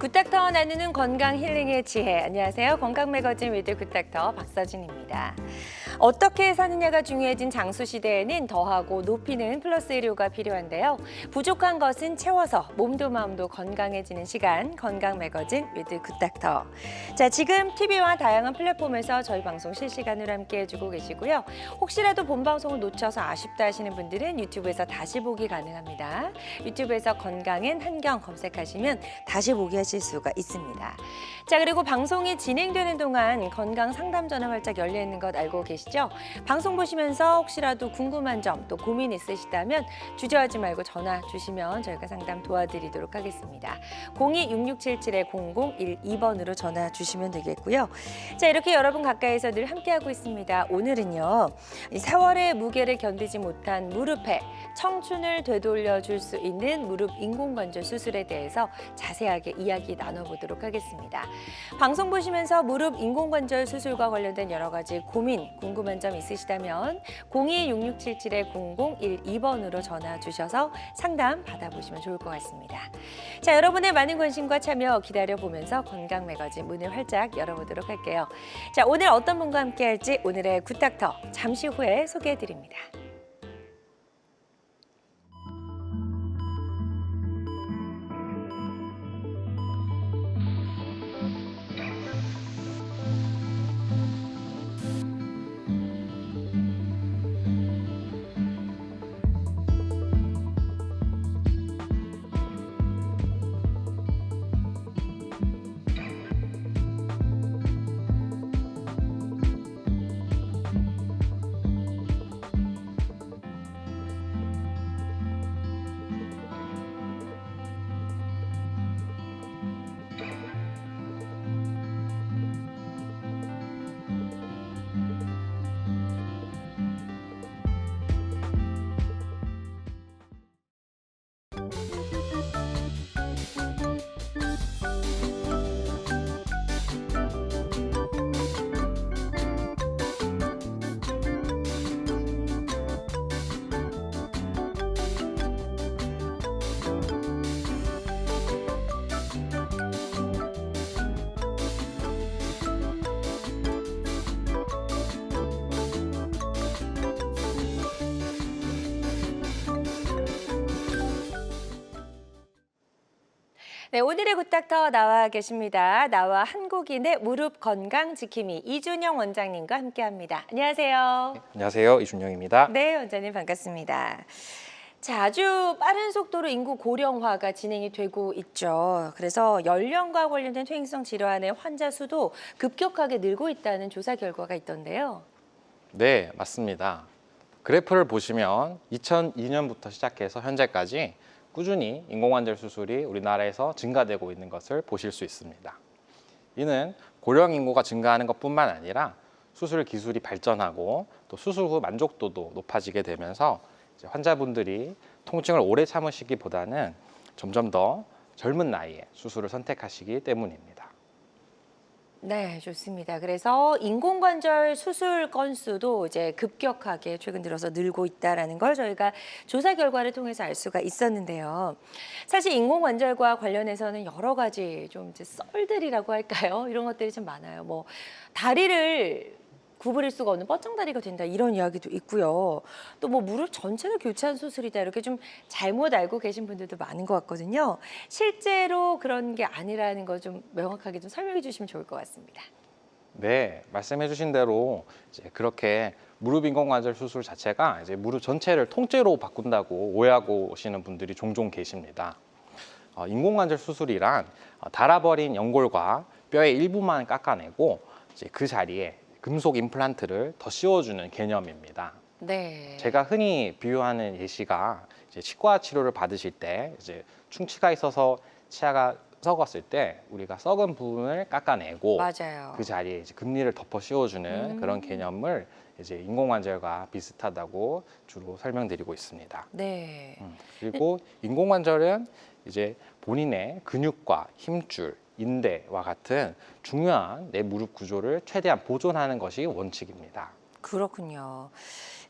굿닥터 나누는 건강 힐링의 지혜. 안녕하세요. 건강 매거진 위드 굿닥터 박서진입니다. 어떻게 사느냐가 중요해진 장수 시대에는 더하고 높이는 플러스 의료가 필요한데요. 부족한 것은 채워서 몸도 마음도 건강해지는 시간, 건강 매거진 위드 굿닥터. 자, 지금 TV와 다양한 플랫폼에서 저희 방송 실시간으로 함께 해주고 계시고요. 혹시라도 본 방송을 놓쳐서 아쉽다 하시는 분들은 유튜브에서 다시 보기 가능합니다. 유튜브에서 건강엔 한경 검색하시면 다시 보기 하실 수가 있습니다. 자, 그리고 방송이 진행되는 동안 건강 상담 전화 활짝 열려 있는 것 알고 계시죠? 방송 보시면서 혹시라도 궁금한 점 또 고민 있으시다면 주저하지 말고 전화 주시면 저희가 상담 도와드리도록 하겠습니다. 02-6677-0012번으로 전화 주시면 되겠고요. 자, 이렇게 여러분 가까이서 늘 함께하고 있습니다. 오늘은요, 4월의 무게를 견디지 못한 무릎에 청춘을 되돌려 줄 수 있는 무릎 인공관절 수술에 대해서 자세하게 이야기 나눠보도록 하겠습니다. 방송 보시면서 무릎 인공관절 수술과 관련된 여러 가지 고민, 궁금한 점 있으시다면 02-6677-0012번으로 전화 주셔서 상담 받아보시면 좋을 것 같습니다. 자, 여러분의 많은 관심과 참여 기다려보면서 건강 매거진 문을 활짝 열어보도록 할게요. 자, 오늘 어떤 분과 함께 할지 오늘의 굿닥터 잠시 후에 소개해드립니다. 네, 오늘의 굿닥터 나와 계십니다. 나와 한국인의 무릎 건강 지킴이 이준영 원장님과 함께합니다. 안녕하세요. 안녕하세요. 이준영입니다. 네, 원장님 반갑습니다. 자, 아주 빠른 속도로 인구 고령화가 진행이 되고 있죠. 그래서 연령과 관련된 퇴행성 질환의 환자 수도 급격하게 늘고 있다는 조사 결과가 있던데요. 네, 맞습니다. 그래프를 보시면 2002년부터 시작해서 현재까지 꾸준히 인공관절 수술이 우리나라에서 증가되고 있는 것을 보실 수 있습니다. 이는 고령 인구가 증가하는 것뿐만 아니라 수술 기술이 발전하고 또 수술 후 만족도도 높아지게 되면서 이제 환자분들이 통증을 오래 참으시기보다는 점점 더 젊은 나이에 수술을 선택하시기 때문입니다. 네, 좋습니다. 그래서 인공관절 수술 건수도 이제 급격하게 최근 들어서 늘고 있다라는 걸 저희가 조사 결과를 통해서 알 수가 있었는데요. 사실 인공관절과 관련해서는 여러 가지 좀 이제 썰들이라고 할까요? 이런 것들이 좀 많아요. 뭐 다리를 구부릴 수가 없는 뻗정다리가 된다 이런 이야기도 있고요. 또 뭐 무릎 전체를 교체한 수술이다 이렇게 좀 잘못 알고 계신 분들도 많은 것 같거든요. 실제로 그런 게 아니라는 거 좀 명확하게 좀 설명해 주시면 좋을 것 같습니다. 네, 말씀해 주신 대로 이제 그렇게 무릎 인공관절 수술 자체가 이제 무릎 전체를 통째로 바꾼다고 오해하고 오시는 분들이 종종 계십니다. 인공관절 수술이란 닳아버린 연골과 뼈의 일부만 깎아내고 이제 그 자리에 금속 임플란트를 더 씌워주는 개념입니다. 네. 제가 흔히 비유하는 예시가 이제 치과 치료를 받으실 때 이제 충치가 있어서 치아가 썩었을 때 우리가 썩은 부분을 깎아내고 맞아요. 그 자리에 이제 금리를 덮어 씌워주는 그런 개념을 이제 인공관절과 비슷하다고 주로 설명드리고 있습니다. 네. 그리고 인공관절은 이제 본인의 근육과 힘줄, 인대와 같은 중요한 내 무릎 구조를 최대한 보존하는 것이 원칙입니다. 그렇군요.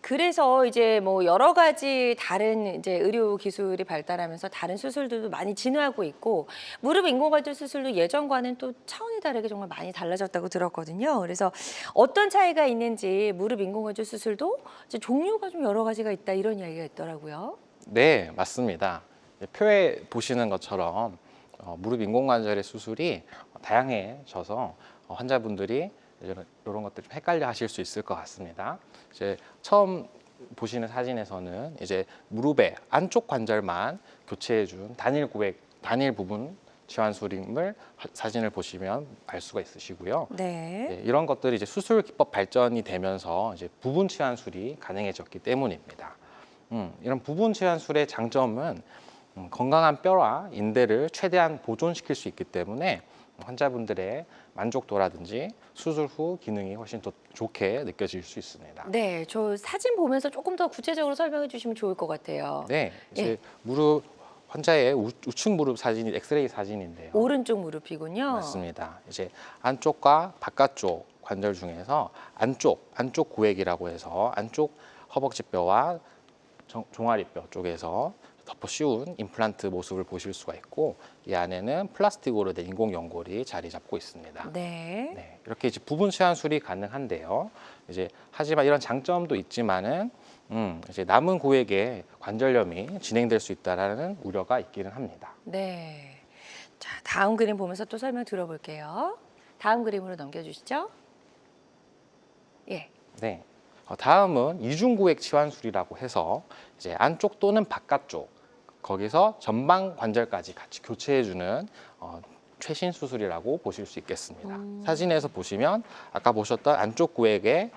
그래서 이제 뭐 여러 가지 다른 이제 의료 기술이 발달하면서 다른 수술들도 많이 진화하고 있고 무릎 인공관절 수술도 예전과는 또 차원이 다르게 정말 많이 달라졌다고 들었거든요. 그래서 어떤 차이가 있는지 무릎 인공관절 수술도 이제 종류가 좀 여러 가지가 있다 이런 이야기가 있더라고요. 네, 맞습니다. 표에 보시는 것처럼 무릎 인공관절의 수술이 다양해져서 환자분들이 이런 것들 좀 헷갈려 하실 수 있을 것 같습니다. 이제 처음 보시는 사진에서는 이제 무릎의 안쪽 관절만 교체해 준 단일 부분 치환술임을 사진을 보시면 알 수가 있으시고요. 네. 네, 이런 것들이 이제 수술 기법 발전이 되면서 이제 부분 치환술이 가능해졌기 때문입니다. 이런 부분 치환술의 장점은 건강한 뼈와 인대를 최대한 보존시킬 수 있기 때문에 환자분들의 만족도라든지 수술 후 기능이 훨씬 더 좋게 느껴질 수 있습니다. 네, 저 사진 보면서 조금 더 구체적으로 설명해 주시면 좋을 것 같아요. 네, 이제 예. 무릎 환자의 우측 무릎 사진이 엑스레이 사진인데요. 오른쪽 무릎이군요. 맞습니다. 이제 안쪽과 바깥쪽 관절 중에서 안쪽 구획이라고 해서 안쪽 허벅지 뼈와 종아리뼈 쪽에서 덮어 씌운 임플란트 모습을 보실 수가 있고 이 안에는 플라스틱으로 된 인공 연골이 자리 잡고 있습니다. 네. 네, 이렇게 이제 부분 치환술이 가능한데요. 이제 하지만 이런 장점도 있지만은 이제 남은 구획에 관절염이 진행될 수 있다라는 우려가 있기는 합니다. 네. 자, 다음 그림 보면서 또 설명 들어볼게요. 다음 그림으로 넘겨주시죠. 예. 네. 다음은 이중구획 치환술이라고 해서 이제 안쪽 또는 바깥쪽 거기서 전방 관절까지 같이 교체해주는 최신 수술이라고 보실 수 있겠습니다. 사진에서 보시면 아까 보셨던 안쪽 구획에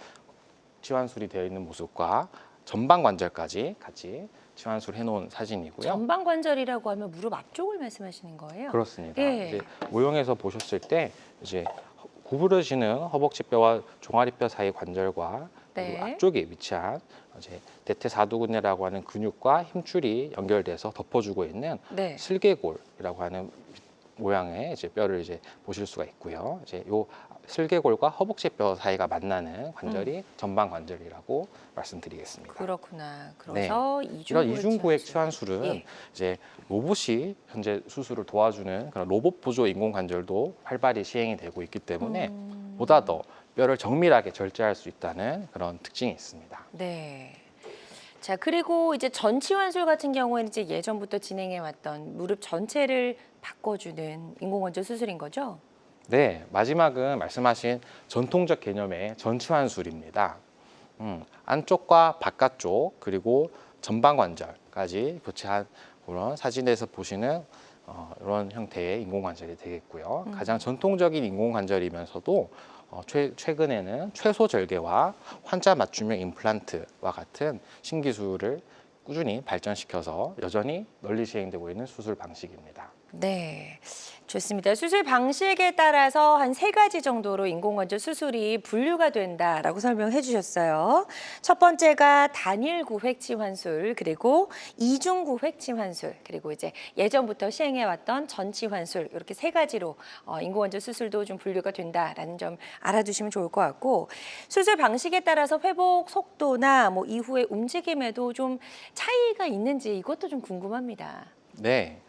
치환술이 되어 있는 모습과 전방 관절까지 같이 치환술 해놓은 사진이고요. 전방 관절이라고 하면 무릎 앞쪽을 말씀하시는 거예요? 그렇습니다. 예. 이제 모형에서 보셨을 때 이제 구부러지는 허벅지뼈와 종아리뼈 사이 관절과 네. 그리고 앞쪽에 위치한 이제 대퇴사두근이라고 하는 근육과 힘줄이 연결돼서 덮어주고 있는 네. 슬개골이라고 하는 모양의 이제 뼈를 이제 보실 수가 있고요. 이제 요 슬개골과 허벅지뼈 사이가 만나는 관절이 전방 관절이라고 말씀드리겠습니다. 그렇구나. 네. 그래서 이런 이중구획 치환술은 예. 이제 로봇이 현재 수술을 도와주는 그런 로봇 보조 인공관절도 활발히 시행이 되고 있기 때문에 보다 더 뼈를 정밀하게 절제할 수 있다는 그런 특징이 있습니다. 네. 자, 그리고 이제 전치환술 같은 경우에는 이제 예전부터 진행해 왔던 무릎 전체를 바꿔주는 인공관절 수술인 거죠? 네, 마지막은 말씀하신 전통적 개념의 전치환술입니다. 안쪽과 바깥쪽 그리고 전방 관절까지 교체한 그런 사진에서 보시는 이런 형태의 인공관절이 되겠고요. 가장 전통적인 인공관절이면서도 최근에는 최소 절개와 환자 맞춤형 임플란트와 같은 신기술을 꾸준히 발전시켜서 여전히 널리 시행되고 있는 수술 방식입니다. 네, 좋습니다. 수술 방식에 따라서 한 3가지 정도로 인공관절 수술이 분류가 된다라고 설명해 주셨어요. 첫 번째가 단일 구획 치환술, 그리고 이중 구획 치환술, 그리고 이제 예전부터 시행해 왔던 전치환술 이렇게 3가지로 인공관절 수술도 좀 분류가 된다라는 점 알아두시면 좋을 것 같고 수술 방식에 따라서 회복 속도나 뭐 이후의 움직임에도 좀 차이가 있는지 이것도 좀 궁금합니다. 네,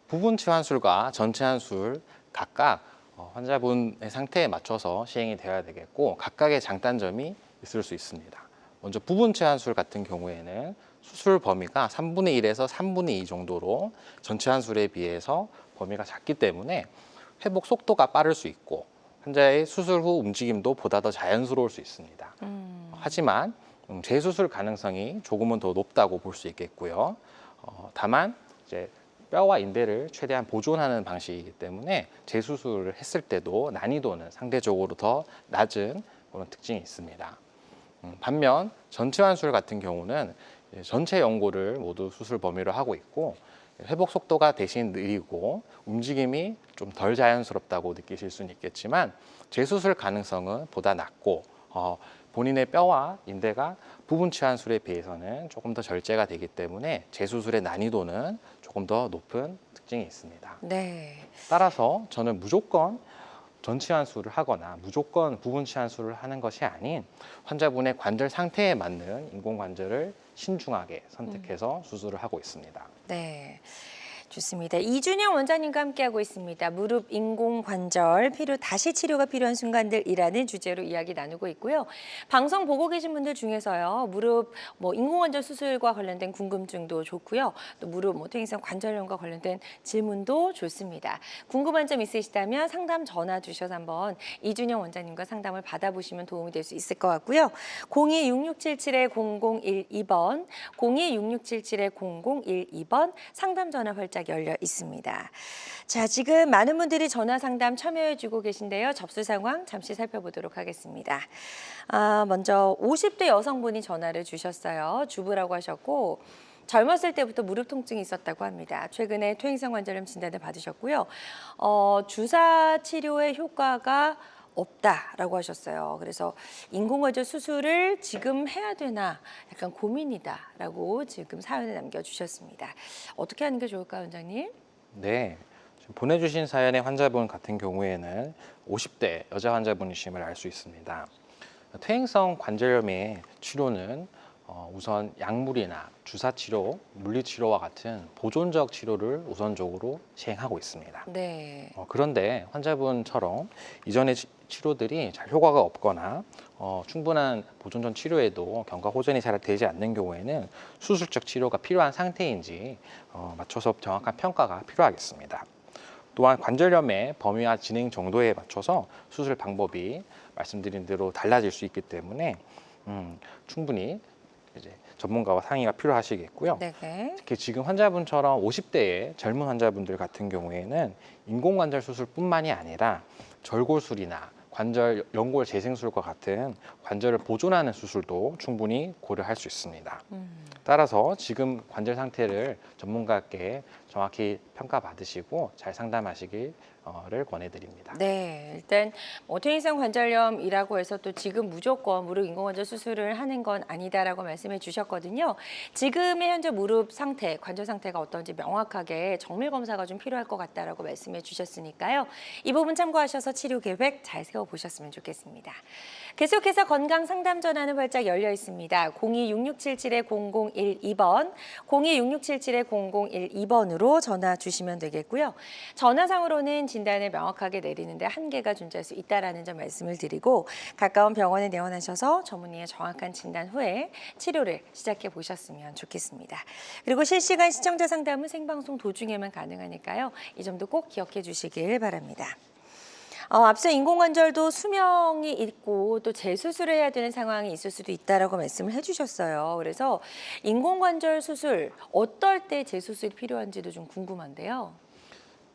부분 치환술과 전치환술 각각 환자분의 상태에 맞춰서 시행이 되어야 되겠고 각각의 장단점이 있을 수 있습니다. 먼저 부분 치환술 같은 경우에는 수술 범위가 3분의 1에서 3분의 2 정도로 전치환술에 비해서 범위가 작기 때문에 회복 속도가 빠를 수 있고 환자의 수술 후 움직임도 보다 더 자연스러울 수 있습니다. 하지만 재수술 가능성이 조금은 더 높다고 볼 수 있겠고요. 다만 이제 뼈와 인대를 최대한 보존하는 방식이기 때문에 재수술을 했을 때도 난이도는 상대적으로 더 낮은 그런 특징이 있습니다. 반면 전치환술 같은 경우는 전체 연골을 모두 수술 범위로 하고 있고 회복 속도가 대신 느리고 움직임이 좀 덜 자연스럽다고 느끼실 수는 있겠지만 재수술 가능성은 보다 낮고 본인의 뼈와 인대가 부분 치환술에 비해서는 조금 더 절제가 되기 때문에 재수술의 난이도는 조금 더 높은 특징이 있습니다. 네. 따라서 저는 무조건 전치환수를 하거나 무조건 부분 치환수를 하는 것이 아닌 환자분의 관절 상태에 맞는 인공관절을 신중하게 선택해서 수술을 하고 있습니다. 네. 좋습니다. 이준영 원장님과 함께하고 있습니다. 무릎 인공관절 필요 다시 치료가 필요한 순간들이라는 주제로 이야기 나누고 있고요. 방송 보고 계신 분들 중에서요. 무릎 인공관절 수술과 관련된 궁금증도 좋고요. 또 무릎 퇴행성 관절염과 관련된 질문도 좋습니다. 궁금한 점 있으시다면 상담 전화 주셔서 한번 이준영 원장님과 상담을 받아보시면 도움이 될 수 있을 것 같고요. 02-6677-0012번, 02-6677-0012번 상담 전화 활짝 열려 있습니다. 자, 지금 많은 분들이 전화 상담 참여해주고 계신데요. 접수 상황 잠시 살펴보도록 하겠습니다. 먼저 50대 여성분이 전화를 주셨어요. 주부라고 하셨고 젊었을 때부터 무릎 통증이 있었다고 합니다. 최근에 퇴행성 관절염 진단을 받으셨고요. 주사 치료의 효과가 없다라고 하셨어요. 그래서 인공관절 수술을 지금 해야 되나 약간 고민이다라고 지금 사연을 남겨주셨습니다. 어떻게 하는 게 좋을까요, 원장님? 네, 지금 보내주신 사연의 환자분 같은 경우에는 50대 여자 환자분이심을 알 수 있습니다. 퇴행성 관절염의 치료는 우선 약물이나 주사치료, 물리치료와 같은 보존적 치료를 우선적으로 시행하고 있습니다. 네. 그런데 환자분처럼 이전의 치료들이 잘 효과가 없거나 충분한 보존적 치료에도 경과 호전이 잘 되지 않는 경우에는 수술적 치료가 필요한 상태인지 맞춰서 정확한 평가가 필요하겠습니다. 또한 관절염의 범위와 진행 정도에 맞춰서 수술 방법이 말씀드린 대로 달라질 수 있기 때문에 충분히 이제 전문가와 상의가 필요하시겠고요. 네. 특히 지금 환자분처럼 50대의 젊은 환자분들 같은 경우에는 인공관절 수술뿐만이 아니라 절골술이나 관절 연골 재생술과 같은 관절을 보존하는 수술도 충분히 고려할 수 있습니다. 따라서 지금 관절 상태를 전문가께 정확히 평가받으시고 잘 상담하시기를 권해드립니다. 네, 일단 퇴행성 관절염이라고 해서 또 지금 무조건 무릎 인공관절 수술을 하는 건 아니다라고 말씀해 주셨거든요. 지금의 현재 무릎 상태, 관절 상태가 어떤지 명확하게 정밀 검사가 좀 필요할 것 같다라고 말씀해 주셨으니까요. 이 부분 참고하셔서 치료 계획 잘 세워보셨으면 좋겠습니다. 계속해서 건강 상담 전화는 활짝 열려 있습니다. 02-6677-0012번, 02-6677-0012번으로 전화 주시면 되겠고요. 전화상으로는 진단을 명확하게 내리는데 한계가 존재할 수 있다는 점 말씀을 드리고 가까운 병원에 내원하셔서 전문의의 정확한 진단 후에 치료를 시작해 보셨으면 좋겠습니다. 그리고 실시간 시청자 상담은 생방송 도중에만 가능하니까요. 이 점도 꼭 기억해 주시길 바랍니다. 앞서 인공관절도 수명이 있고 또 재수술을 해야 되는 상황이 있을 수도 있다라고 말씀을 해주셨어요. 그래서 인공관절 수술 어떨 때 재수술이 필요한지도 좀 궁금한데요.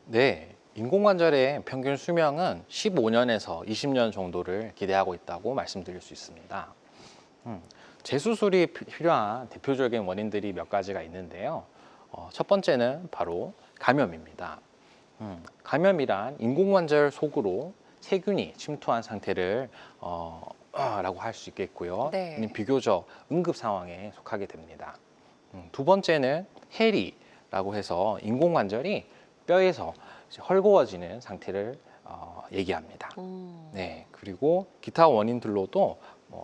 네, 인공관절의 평균 수명은 15년에서 20년 정도를 기대하고 있다고 말씀드릴 수 있습니다. 재수술이 필요한 대표적인 원인들이 몇 가지가 있는데요. 첫 번째는 바로 감염입니다. 감염이란 인공관절 속으로 세균이 침투한 상태를 라고 할 수 있겠고요. 네. 비교적 응급 상황에 속하게 됩니다. 두 번째는 해리라고 해서 인공관절이 뼈에서 이제 헐거워지는 상태를 얘기합니다. 네, 그리고 기타 원인들로도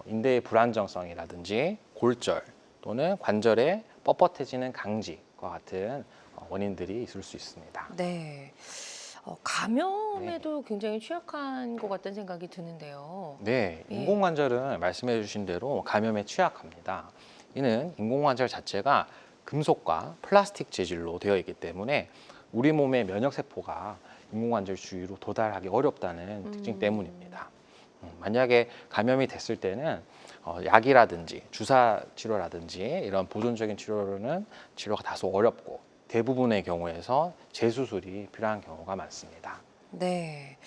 인대의 불안정성이라든지 골절 또는 관절의 뻣뻣해지는 강직과 같은 원인들이 있을 수 있습니다. 네. 감염에도 굉장히 취약한 것 같다는 생각이 드는데요. 네, 예. 인공관절은 말씀해 주신 대로 감염에 취약합니다. 이는 인공관절 자체가 금속과 플라스틱 재질로 되어 있기 때문에 우리 몸의 면역세포가 인공관절 주위로 도달하기 어렵다는 특징 때문입니다. 만약에 감염이 됐을 때는 약이라든지 주사 치료라든지 이런 보존적인 치료로는 치료가 다소 어렵고 대부분의 경우에서 재수술이 필요한 경우가 많습니다. 네.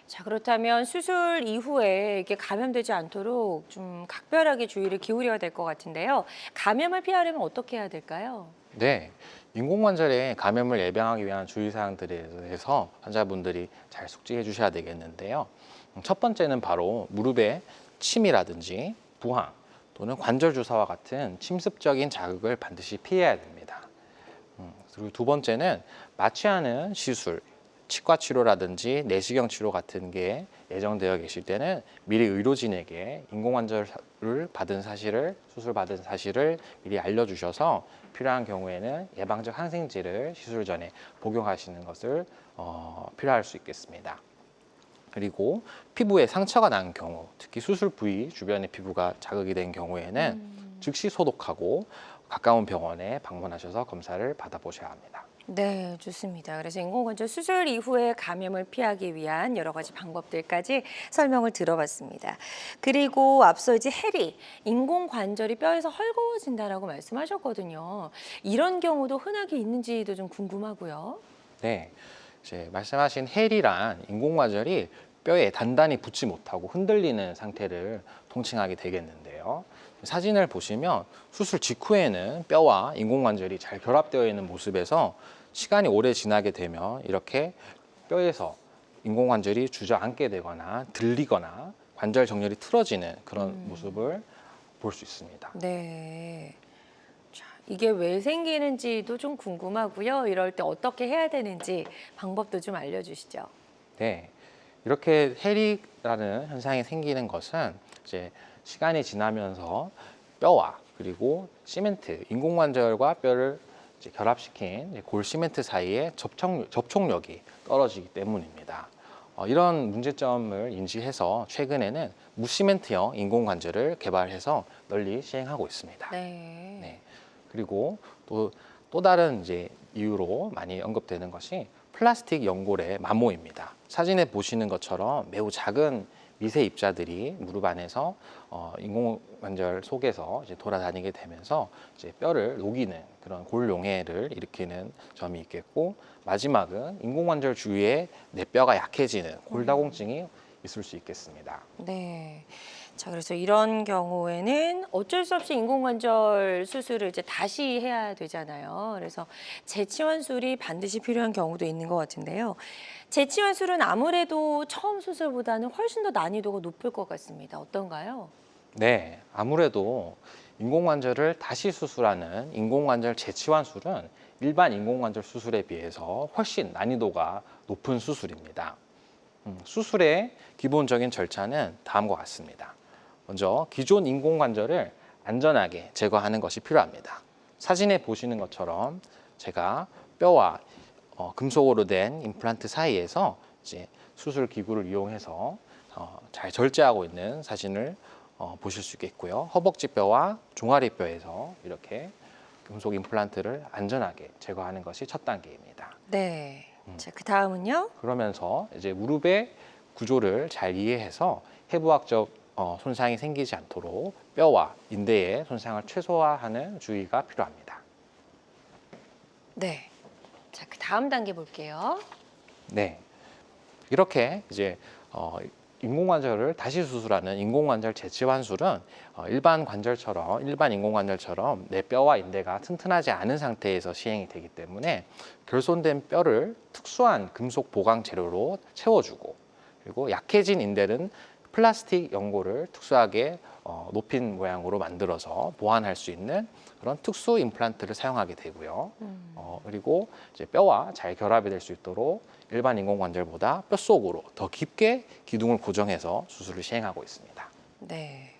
자, 그렇다면 수술 이후에 이게 감염되지 않도록 좀 각별하게 주의를 기울여야 될 것 같은데요. 감염을 피하려면 어떻게 해야 될까요? 네, 인공관절에 감염을 예방하기 위한 주의사항들에 대해서 환자분들이 잘 숙지해 주셔야 되겠는데요. 첫 번째는 바로 무릎의 침이라든지 부항 또는 관절 주사와 같은 침습적인 자극을 반드시 피해야 됩니다. 그리고 두 번째는 마취하는 시술, 치과 치료라든지 내시경 치료 같은 게 예정되어 계실 때는 미리 의료진에게 인공관절을 받은 사실을 수술 받은 사실을 미리 알려주셔서 필요한 경우에는 예방적 항생제를 시술 전에 복용하시는 것을 필요할 수 있겠습니다. 그리고 피부에 상처가 난 경우, 특히 수술 부위 주변의 피부가 자극이 된 경우에는 즉시 소독하고 가까운 병원에 방문하셔서 검사를 받아보셔야 합니다. 네, 좋습니다. 그래서 인공관절 수술 이후에 감염을 피하기 위한 여러 가지 방법들까지 설명을 들어봤습니다. 그리고 앞서 이제 해리, 인공관절이 뼈에서 헐거워진다라고 말씀하셨거든요. 이런 경우도 흔하게 있는지도 좀 궁금하고요. 네, 이제 말씀하신 헬이란 인공관절이 뼈에 단단히 붙지 못하고 흔들리는 상태를 통칭하게 되겠는데요. 사진을 보시면 수술 직후에는 뼈와 인공관절이 잘 결합되어 있는 모습에서 시간이 오래 지나게 되면 이렇게 뼈에서 인공관절이 주저앉게 되거나 들리거나 관절 정렬이 틀어지는 그런 모습을 볼 수 있습니다. 네. 자, 이게 왜 생기는지도 좀 궁금하고요. 이럴 때 어떻게 해야 되는지 방법도 좀 알려주시죠. 네, 이렇게 해리라는 현상이 생기는 것은 이제 시간이 지나면서 뼈와 그리고 시멘트, 인공관절과 뼈를 이제 결합시킨 이제 골 시멘트 사이의 접촉력이 떨어지기 때문입니다. 이런 문제점을 인지해서 최근에는 무시멘트형 인공관절을 개발해서 널리 시행하고 있습니다. 네. 네. 그리고 또 다른 이제 이유로 많이 언급되는 것이 플라스틱 연골의 마모입니다. 사진에 보시는 것처럼 매우 작은 미세 입자들이 무릎 안에서 인공관절 속에서 이제 돌아다니게 되면서 이제 뼈를 녹이는 그런 골용해를 일으키는 점이 있겠고, 마지막은 인공관절 주위에 내 뼈가 약해지는 골다공증이 있을 수 있겠습니다. 네. 자, 그래서 이런 경우에는 어쩔 수 없이 인공관절 수술을 이제 다시 해야 되잖아요. 그래서 재치환술이 반드시 필요한 경우도 있는 것 같은데요. 재치환술은 아무래도 처음 수술보다는 훨씬 더 난이도가 높을 것 같습니다. 어떤가요? 네, 아무래도 인공관절을 다시 수술하는 인공관절 재치환술은 일반 인공관절 수술에 비해서 훨씬 난이도가 높은 수술입니다. 수술의 기본적인 절차는 다음과 같습니다. 먼저 기존 인공관절을 안전하게 제거하는 것이 필요합니다. 사진에 보시는 것처럼 제가 뼈와 금속으로 된 임플란트 사이에서 이제 수술 기구를 이용해서 잘 절제하고 있는 사진을 보실 수 있겠고요. 허벅지 뼈와 종아리 뼈에서 이렇게 금속 임플란트를 안전하게 제거하는 것이 첫 단계입니다. 네. 자, 그 다음은요? 그러면서 이제 무릎의 구조를 잘 이해해서 해부학적 손상이 생기지 않도록 뼈와 인대의 손상을 최소화하는 주의가 필요합니다. 네. 자, 그 다음 단계 볼게요. 네, 이렇게 이제 인공관절을 다시 수술하는 인공관절 재치환술은 일반 인공관절처럼 내 뼈와 인대가 튼튼하지 않은 상태에서 시행이 되기 때문에 결손된 뼈를 특수한 금속 보강 재료로 채워주고, 그리고 약해진 인대는 플라스틱 연골을 특수하게 높인 모양으로 만들어서 보완할 수 있는 그런 특수 임플란트를 사용하게 되고요. 그리고 이제 뼈와 잘 결합이 될 수 있도록 일반 인공관절보다 뼛속으로 더 깊게 기둥을 고정해서 수술을 시행하고 있습니다. 네.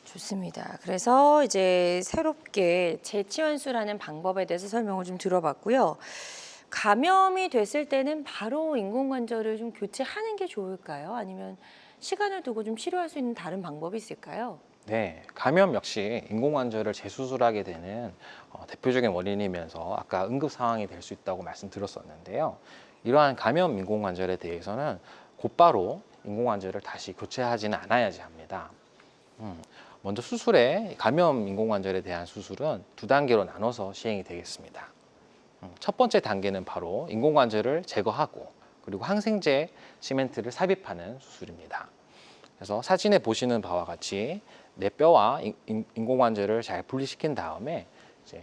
좋습니다. 그래서 이제 새롭게 재치환술하는 방법에 대해서 설명을 좀 들어봤고요. 감염이 됐을 때는 바로 인공관절을 좀 교체하는 게 좋을까요? 아니면 시간을 두고 좀 치료할 수 있는 다른 방법이 있을까요? 네, 감염 역시 인공관절을 재수술하게 되는 대표적인 원인이면서 아까 응급 상황이 될 수 있다고 말씀드렸었는데요. 이러한 감염 인공관절에 대해서는 곧바로 인공관절을 다시 교체하지는 않아야지 합니다. 먼저 감염 인공관절에 대한 수술은 두 단계로 나눠서 시행이 되겠습니다. 첫 번째 단계는 바로 인공관절을 제거하고 그리고 항생제 시멘트를 삽입하는 수술입니다. 그래서 사진에 보시는 바와 같이 내 뼈와 인공관절을 잘 분리시킨 다음에 이제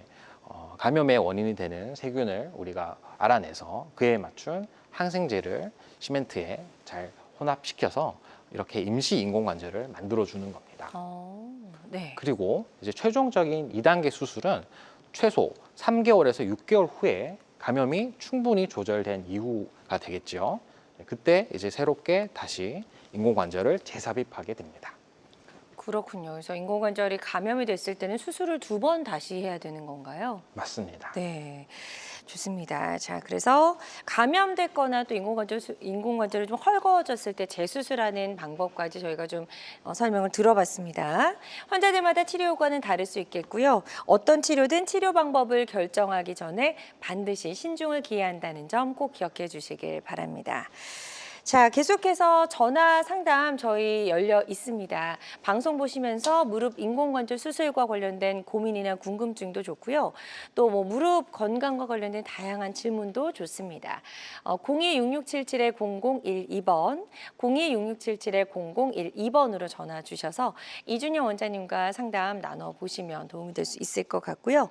감염의 원인이 되는 세균을 우리가 알아내서 그에 맞춘 항생제를 시멘트에 잘 혼합시켜서 이렇게 임시 인공관절을 만들어주는 겁니다. 네. 그리고 이제 최종적인 2단계 수술은 최소 3개월에서 6개월 후에 감염이 충분히 조절된 이후가 되겠죠. 그때 이제 새롭게 다시 인공관절을 재삽입하게 됩니다. 그렇군요. 그래서 인공관절이 감염이 됐을 때는 수술을 2번 다시 해야 되는 건가요? 맞습니다. 네, 좋습니다. 자, 그래서 감염됐거나 또 인공관절이 좀 헐거워졌을 때 재수술하는 방법까지 저희가 좀 설명을 들어봤습니다. 환자들마다 치료 효과는 다를 수 있겠고요. 어떤 치료든 치료 방법을 결정하기 전에 반드시 신중을 기해한다는 점 꼭 기억해 주시길 바랍니다. 자, 계속해서 전화 상담 저희 열려 있습니다. 방송 보시면서 무릎 인공관절 수술과 관련된 고민이나 궁금증도 좋고요. 또 뭐 무릎 건강과 관련된 다양한 질문도 좋습니다. 02-6677-0012번, 02-6677-0012번으로 전화 주셔서 이준영 원장님과 상담 나눠보시면 도움이 될 수 있을 것 같고요.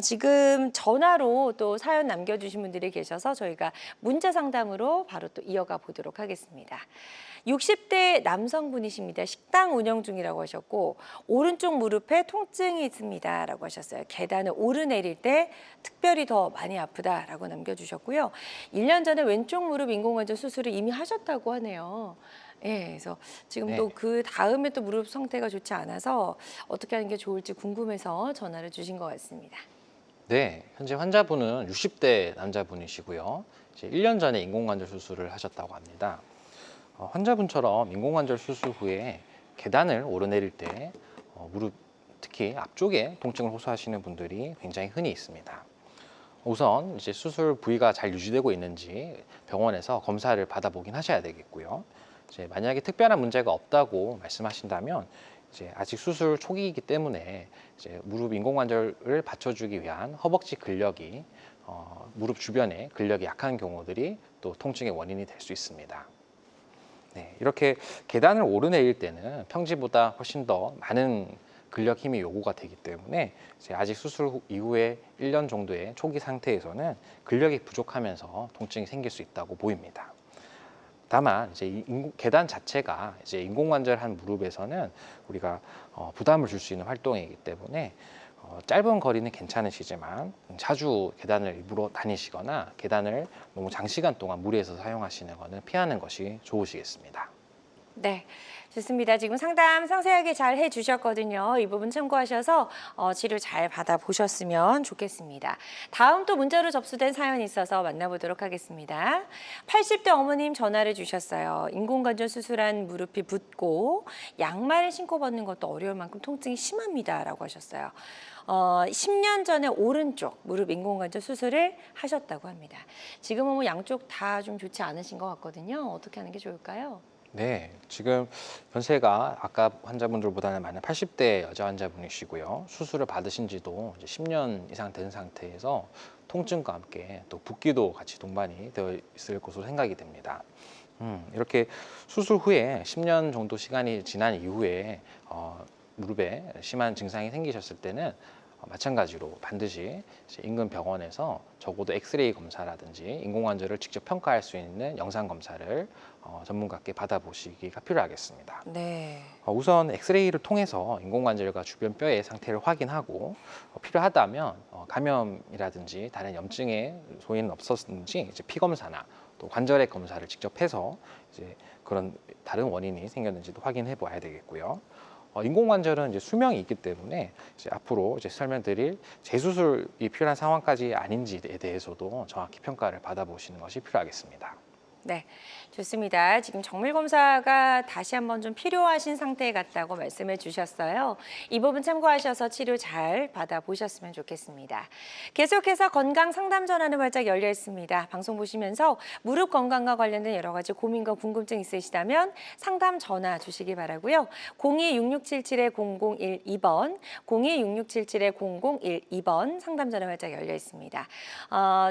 지금 전화로 또 사연 남겨주신 분들이 계셔서 저희가 문자 상담으로 바로 또 이어가 보도록 하겠습니다. 60대 남성분이십니다. 식당 운영 중이라고 하셨고 오른쪽 무릎에 통증이 있습니다 라고 하셨어요. 계단을 오르내릴 때 특별히 더 많이 아프다라고 남겨주셨고요. 1년 전에 왼쪽 무릎 인공관절 수술을 이미 하셨다고 하네요. 예, 그래서 지금 네. 또 그 다음에 또 무릎 상태가 좋지 않아서 어떻게 하는 게 좋을지 궁금해서 전화를 주신 것 같습니다. 네, 현재 환자분은 60대 남자분이시고요. 이제 1년 전에 인공관절 수술을 하셨다고 합니다. 환자분처럼 인공관절 수술 후에 계단을 오르내릴 때 무릎 특히 앞쪽에 통증을 호소하시는 분들이 굉장히 흔히 있습니다. 우선 이제 수술 부위가 잘 유지되고 있는지 병원에서 검사를 받아보긴 하셔야 되겠고요. 이제 만약에 특별한 문제가 없다고 말씀하신다면 이제 아직 수술 초기이기 때문에 이제 무릎 인공관절을 받쳐주기 위한 허벅지 근력이 무릎 주변에 근력이 약한 경우들이 또 통증의 원인이 될 수 있습니다. 네, 이렇게 계단을 오르내릴 때는 평지보다 훨씬 더 많은 근력 힘이 요구가 되기 때문에 이제 아직 수술 이후에 1년 정도의 초기 상태에서는 근력이 부족하면서 통증이 생길 수 있다고 보입니다. 다만 이제 계단 자체가 이제 인공관절한 무릎에서는 우리가 부담을 줄 수 있는 활동이기 때문에 짧은 거리는 괜찮으시지만 자주 계단을 일부러 다니시거나 계단을 너무 장시간 동안 무리해서 사용하시는 것은 피하는 것이 좋으시겠습니다. 네, 좋습니다. 지금 상담 상세하게 잘 해주셨거든요. 이 부분 참고하셔서 치료 잘 받아보셨으면 좋겠습니다. 다음 또 문자로 접수된 사연이 있어서 만나보도록 하겠습니다. 80대 어머님 전화를 주셨어요. 인공관절 수술한 무릎이 붓고 양말을 신고 걷는 것도 어려울 만큼 통증이 심합니다 라고 하셨어요. 10년 전에 오른쪽 무릎 인공관절 수술을 하셨다고 합니다. 지금은 뭐 양쪽 다 좀 좋지 않으신 것 같거든요. 어떻게 하는 게 좋을까요? 네, 지금 연세가 아까 환자분들보다는 많은 80대 여자 환자분이시고요. 수술을 받으신 지도 이제 10년 이상 된 상태에서 통증과 함께 또 붓기도 같이 동반이 되어 있을 것으로 생각이 됩니다. 이렇게 수술 후에 10년 정도 시간이 지난 이후에 무릎에 심한 증상이 생기셨을 때는 마찬가지로 반드시 인근 병원에서 적어도 엑스레이 검사라든지 인공관절을 직접 평가할 수 있는 영상 검사를 전문가께 받아보시기가 필요하겠습니다. 네. 우선 엑스레이를 통해서 인공관절과 주변 뼈의 상태를 확인하고 필요하다면 감염이라든지 다른 염증의 소인은 없었는지 이제 피 검사나 또 관절액 검사를 직접 해서 이제 그런 다른 원인이 생겼는지도 확인해 봐야 되겠고요. 인공관절은 이제 수명이 있기 때문에 이제 앞으로 이제 설명드릴 재수술이 필요한 상황까지 아닌지에 대해서도 정확히 평가를 받아보시는 것이 필요하겠습니다. 네, 좋습니다. 지금 정밀 검사가 다시 한번 좀 필요하신 상태 같다고 말씀해 주셨어요. 이 부분 참고하셔서 치료 잘 받아보셨으면 좋겠습니다. 계속해서 건강 상담 전화는 활짝 열려 있습니다. 방송 보시면서 무릎 건강과 관련된 여러 가지 고민과 궁금증 있으시다면 상담 전화 주시기 바라고요. 02-6677-0012번, 02-6677-0012번 상담 전화 활짝 열려 있습니다.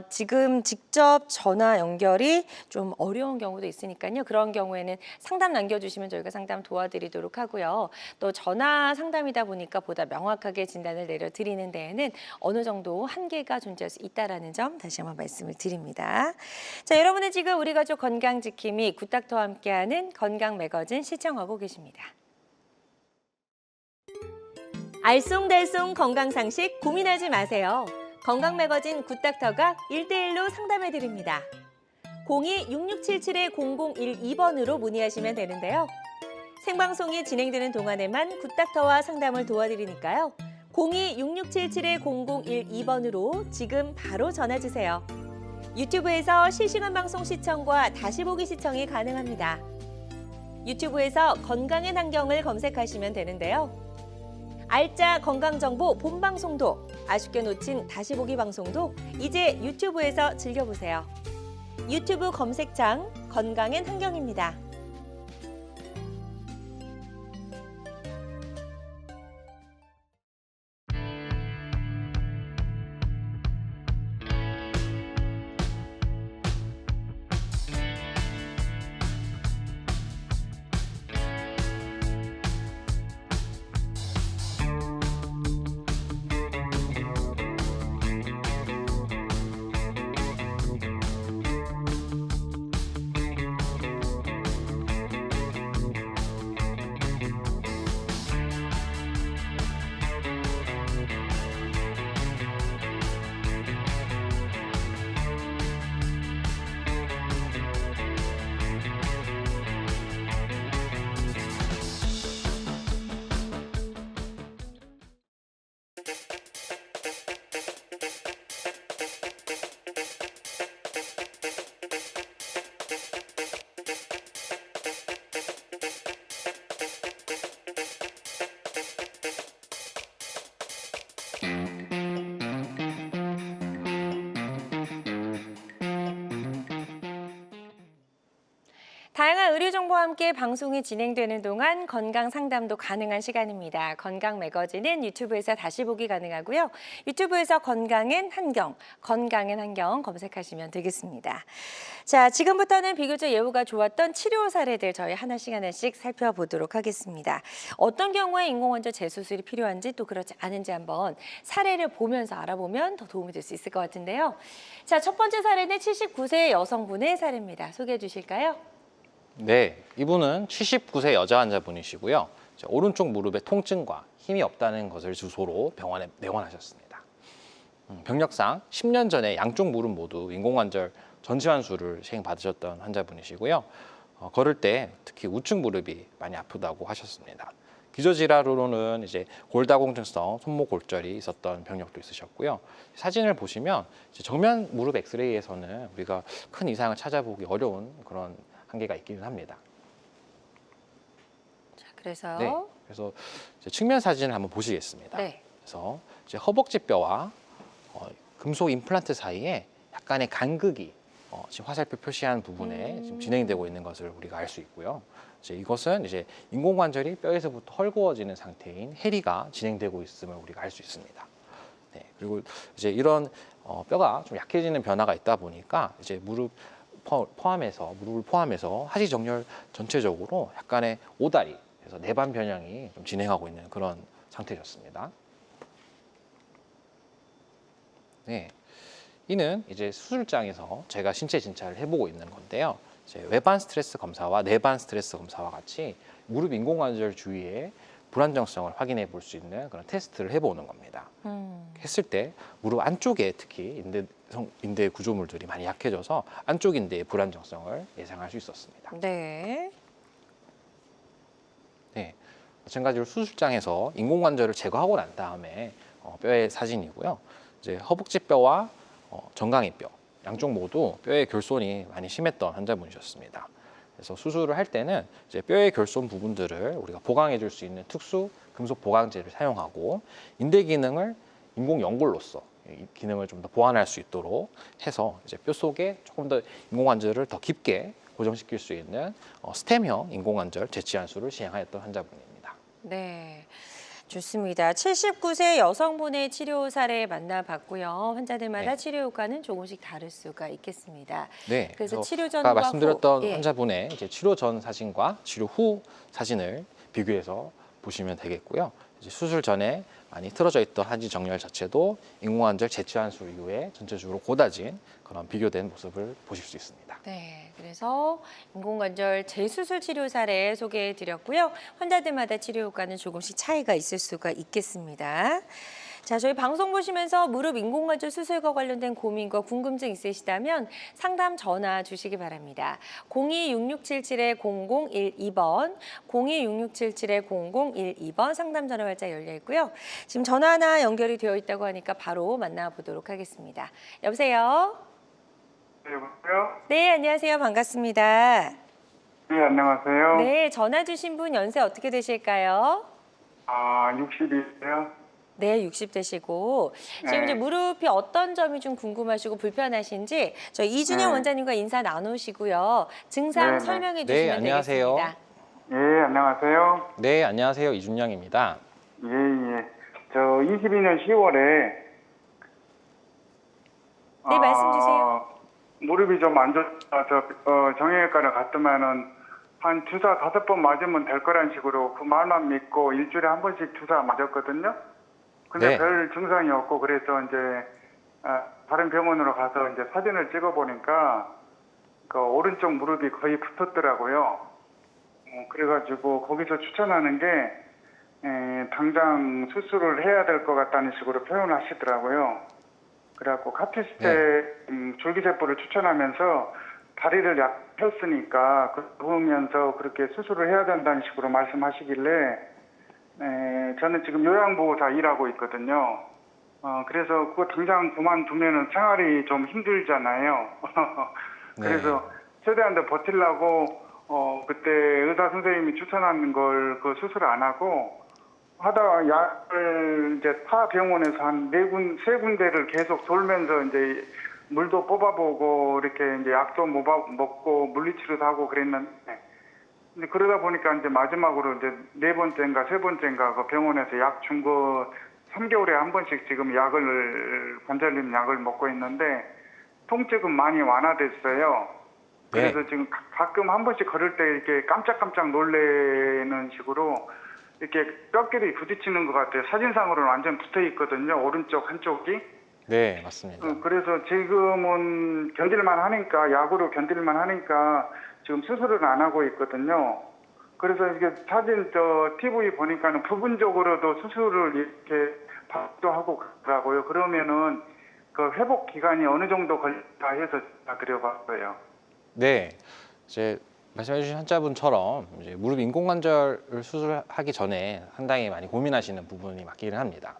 지금 직접 전화 연결이 좀 어려운 경우도 있으니까요. 그런 경우에는 상담 남겨주시면 저희가 상담 도와드리도록 하고요. 또 전화 상담이다 보니까 보다 명확하게 진단을 내려드리는 데에는 어느 정도 한계가 존재할 수 있다는 점 다시 한번 말씀을 드립니다. 자, 여러분은 지금 우리 가족 건강지킴이 굿닥터와 함께하는 건강 매거진 시청하고 계십니다. 알쏭달쏭 건강상식 고민하지 마세요. 건강매거진 굿닥터가 1대1로 상담해드립니다. 02-6677-0012번으로 문의하시면 되는데요. 생방송이 진행되는 동안에만 굿닥터와 상담을 도와드리니까요. 02-6677-0012번으로 지금 바로 전화주세요. 유튜브에서 실시간 방송 시청과 다시 보기 시청이 가능합니다. 유튜브에서 건강의 환경을 검색하시면 되는데요. 알짜 건강정보 본방송도, 아쉽게 놓친 다시 보기 방송도 이제 유튜브에서 즐겨보세요. 유튜브 검색창 건강엔 환경입니다. 다양한 의료 정보와 함께 방송이 진행되는 동안 건강 상담도 가능한 시간입니다. 건강 매거진은 유튜브에서 다시 보기 가능하고요. 유튜브에서 건강엔 환경 검색하시면 되겠습니다. 자, 지금부터는 비교적 예후가 좋았던 치료 사례들 저희 하나씩 살펴보도록 하겠습니다. 어떤 경우에 인공관절 재수술이 필요한지 또 그렇지 않은지 한번 사례를 보면서 알아보면 더 도움이 될 수 있을 것 같은데요. 자, 첫 번째 사례는 79세 여성분의 사례입니다. 소개해 주실까요? 네, 이분은 79세 여자 환자분이시고요. 오른쪽 무릎에 통증과 힘이 없다는 것을 주소로 병원에 내원하셨습니다. 병력상 10년 전에 양쪽 무릎 모두 인공관절 전치환수를 시행받으셨던 환자분이시고요. 걸을 때 특히 우측 무릎이 많이 아프다고 하셨습니다. 기저질환으로는 이제 골다공증성 손목 골절이 있었던 병력도 있으셨고요. 사진을 보시면 정면 무릎 엑스레이에서는 우리가 큰 이상을 찾아보기 어려운 그런 한계가 있기는 합니다. 자, 그래서 네, 그래서 이제 측면 사진을 한번 보시겠습니다. 네. 그래서 이제 허벅지 뼈와 금속 임플란트 사이에 약간의 간극이 지금 화살표 표시한 부분에 지금 진행되고 있는 것을 우리가 알 수 있고요. 이것은 이제 인공관절이 뼈에서부터 헐거워지는 상태인 해리가 진행되고 있음을 우리가 알 수 있습니다. 네, 그리고 이제 이런 뼈가 좀 약해지는 변화가 있다 보니까 이제 무릎을 포함해서 하지 정렬 전체적으로 약간의 오다리, 그래서 내반 변형이 좀 진행하고 있는 그런 상태였습니다. 네, 이는 이제 수술장에서 제가 신체 진찰을 해보고 있는 건데요. 이제 외반 스트레스 검사와 내반 스트레스 검사와 같이 무릎 인공관절 주위의 불안정성을 확인해 볼 수 있는 그런 테스트를 해보는 겁니다. 했을 때 무릎 안쪽에 특히 인대 구조물들이 많이 약해져서 안쪽 인대의 불안정성을 예상할 수 있었습니다. 네. 네, 마찬가지로 수술장에서 인공관절을 제거하고 난 다음에 뼈의 사진이고요. 이제 허벅지 뼈와 정강이 뼈 양쪽 모두 뼈의 결손이 많이 심했던 환자분이셨습니다. 그래서 수술을 할 때는 이제 뼈의 결손 부분들을 우리가 보강해 줄 수 있는 특수 금속 보강제를 사용하고 인대 기능을 인공 연골로서 이 기능을 좀 더 보완할 수 있도록 해서 이제 뼈 속에 조금 더 인공관절을 더 깊게 고정시킬 수 있는 스템형 인공관절 재치환수를 시행하였던 환자분입니다. 네. 좋습니다. 79세 여성분의 치료 사례 만나봤고요. 환자들마다 네. 치료 효과는 조금씩 다를 수가 있겠습니다. 네, 그래서 치료 아까 전과 말씀드렸던 후, 예. 환자분의 이제 치료 전 사진과 치료 후 사진을 비교해서 보시면 되겠고요. 이제 수술 전에 많이 틀어져 있던 하지 정렬 자체도 인공관절 재치환수 이후에 전체적으로 고다진 그런 비교된 모습을 보실 수 있습니다. 네, 그래서 인공관절 재수술 치료 사례 소개해드렸고요. 환자들마다 치료 효과는 조금씩 차이가 있을 수가 있겠습니다. 자, 저희 방송 보시면서 무릎 인공관절 수술과 관련된 고민과 궁금증 있으시다면 상담 전화 주시기 바랍니다. 02-6677-0012번, 02-6677-0012번 상담 전화 활짝 열려 있고요. 지금 전화 하나 연결이 되어 있다고 하니까 바로 만나보도록 하겠습니다. 여보세요? 네, 여보세요? 네, 안녕하세요. 반갑습니다. 네, 안녕하세요. 네, 전화 주신 분 연세 어떻게 되실까요? 60이세요? 네, 60 되시고 지금 네. 이제 무릎이 어떤 점이 좀 궁금하시고 불편하신지 저희 이준영 네. 원장님과 인사 나누시고요. 증상 네, 네. 설명해 네, 주시면 안녕하세요. 되겠습니다. 예, 안녕하세요. 네, 안녕하세요. 이준영입니다. 예, 예. 저 22년 10월에 네, 말씀 주세요. 무릎이 좀 안 좋아서 정형외과를 갔더만은 한 주사 5번 맞으면 될 거란 식으로 그 말만 믿고 일주일에 한 번씩 주사 맞았거든요. 근데 네. 별 증상이 없고 그래서 이제 다른 병원으로 가서 이제 사진을 찍어 보니까 그 오른쪽 무릎이 거의 붙었더라고요. 그래가지고 거기서 추천하는 게 당장 수술을 해야 될 것 같다는 식으로 표현하시더라고요. 그래갖고 카티스테 줄기세포를 추천하면서 다리를 약 폈으니까 그러면서 그렇게 수술을 해야 된다는 식으로 말씀하시길래 저는 지금 요양보호사 일하고 있거든요. 그래서 그거 당장 그만두면은 생활이 좀 힘들잖아요. 그래서 최대한 더 버틸라고 그때 의사 선생님이 추천하는 걸 그 수술 안 하고 하다가 약을 이제 타 병원에서 한 세 군데를 계속 돌면서 이제 물도 뽑아보고 이렇게 이제 약도 먹고 물리치료도 하고 그랬는데 근데 그러다 보니까 이제 마지막으로 이제 4번째인가 3번째인가 그 병원에서 약 준 거 3개월에 한 번씩 지금 관절염 약을 먹고 있는데 통증은 많이 완화됐어요. 그래서 네. 지금 가끔 한 번씩 걸을 때 이렇게 깜짝깜짝 놀래는 식으로 이렇게 뼈끼리 부딪히는 것 같아요. 사진상으로는 완전 붙어 있거든요. 오른쪽 한쪽이. 네, 맞습니다. 그래서 지금은 견딜만 하니까 약으로 견딜만 하니까 지금 수술을 안 하고 있거든요. 그래서 이게 사진 TV 보니까는 부분적으로도 수술을 이렇게 받도 하고 그러더라고요. 그러면은 그 회복 기간이 어느 정도 걸릴까 해서 드려봤어요. 네, 이제 말씀해주신 환자분처럼 이제 무릎 인공관절 수술하기 전에 상당히 많이 고민하시는 부분이 맞기는 합니다.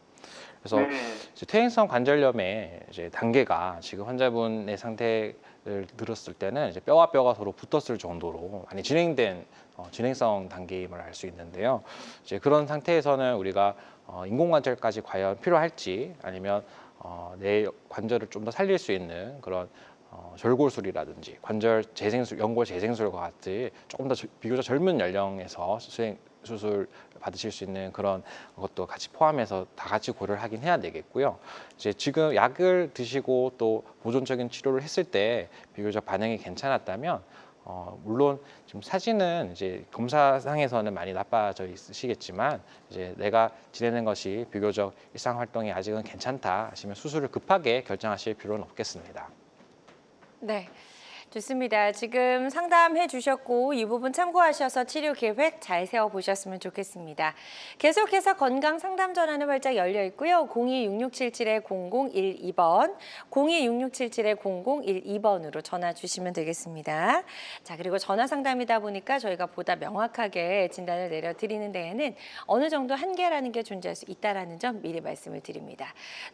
그래서 네. 이제 퇴행성 관절염의 이제 단계가 지금 환자분의 상태를 들었을 때는 이제 뼈와 뼈가 서로 붙었을 정도로 많이 진행된 진행성 단계임을 알 수 있는데요. 이제 그런 상태에서는 우리가 인공관절까지 과연 필요할지 아니면 내 관절을 좀 더 살릴 수 있는 그런 절골술이라든지 관절 재생술, 연골 재생술과 같이 조금 더 비교적 젊은 연령에서 수술 받으실 수 있는 그런 것도 같이 포함해서 다 같이 고려를 하긴 해야 되겠고요. 이제 지금 약을 드시고 또 보존적인 치료를 했을 때 비교적 반응이 괜찮았다면 물론 지금 사진은 이제 검사상에서는 많이 나빠져 있으시겠지만 이제 내가 지내는 것이 비교적 일상 활동이 아직은 괜찮다 하시면 수술을 급하게 결정하실 필요는 없겠습니다. 네. 좋습니다. 지금 상담해 주셨고 이 부분 참고하셔서 치료 계획 잘 세워보셨으면 좋겠습니다. 계속해서 건강 상담 전화는 활짝 열려 있고요. 02-6677-0012번, 02-6677-0012번으로 전화 주시면 되겠습니다. 자, 그리고 전화 상담이다 보니까 저희가 보다 명확하게 진단을 내려드리는 데에는 어느 정도 한계라는 게 존재할 수 있다는 점 미리 말씀을 드립니다.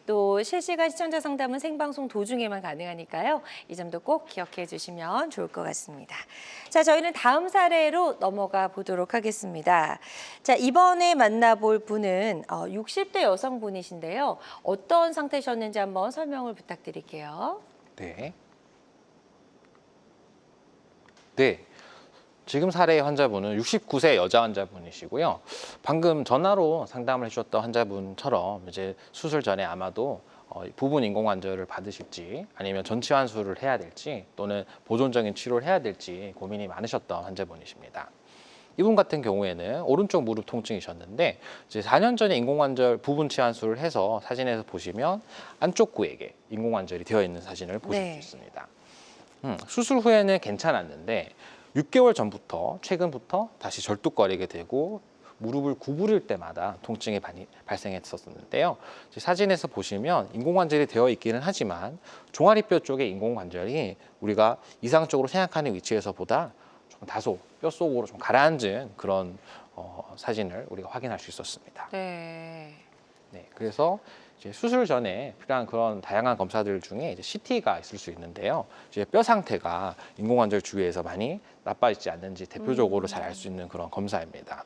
또 실시간 시청자 상담은 생방송 도중에만 가능하니까요. 이 점도 꼭 기억해 주시면 좋을 것 같습니다. 자, 저희는 다음 사례로 넘어가 보도록 하겠습니다. 자, 이번에 만나볼 분은 60대 여성분이신데요. 어떤 상태셨는지 한번 설명을 부탁드릴게요. 네. 네. 지금 사례의 환자분은 69세 여자 환자분이시고요. 방금 전화로 상담을 해주셨던 환자분처럼 이제 수술 전에 아마도 부분 인공관절을 받으실지 아니면 전치 환수를 해야 될지 또는 보존적인 치료를 해야 될지 고민이 많으셨던 환자분이십니다. 이분 같은 경우에는 오른쪽 무릎 통증이셨는데 이제 4년 전에 인공관절 부분 치환수를 해서 사진에서 보시면 안쪽 구에게 인공관절이 되어 있는 사진을 보실 수 있습니다. 수술 후에는 괜찮았는데 6개월 전부터 최근부터 다시 절뚝거리게 되고 무릎을 구부릴 때마다 통증이 많이 발생했었는데요. 사진에서 보시면 인공관절이 되어 있기는 하지만 종아리뼈 쪽의 인공관절이 우리가 이상적으로 생각하는 위치에서보다 좀 다소 뼈 속으로 좀 가라앉은 그런 사진을 우리가 확인할 수 있었습니다. 네. 네, 그래서 이제 수술 전에 필요한 그런 다양한 검사들 중에 이제 CT가 있을 수 있는데요. 이제 뼈 상태가 인공관절 주위에서 많이 나빠지지 않는지 대표적으로 잘 알 수 있는 그런 검사입니다.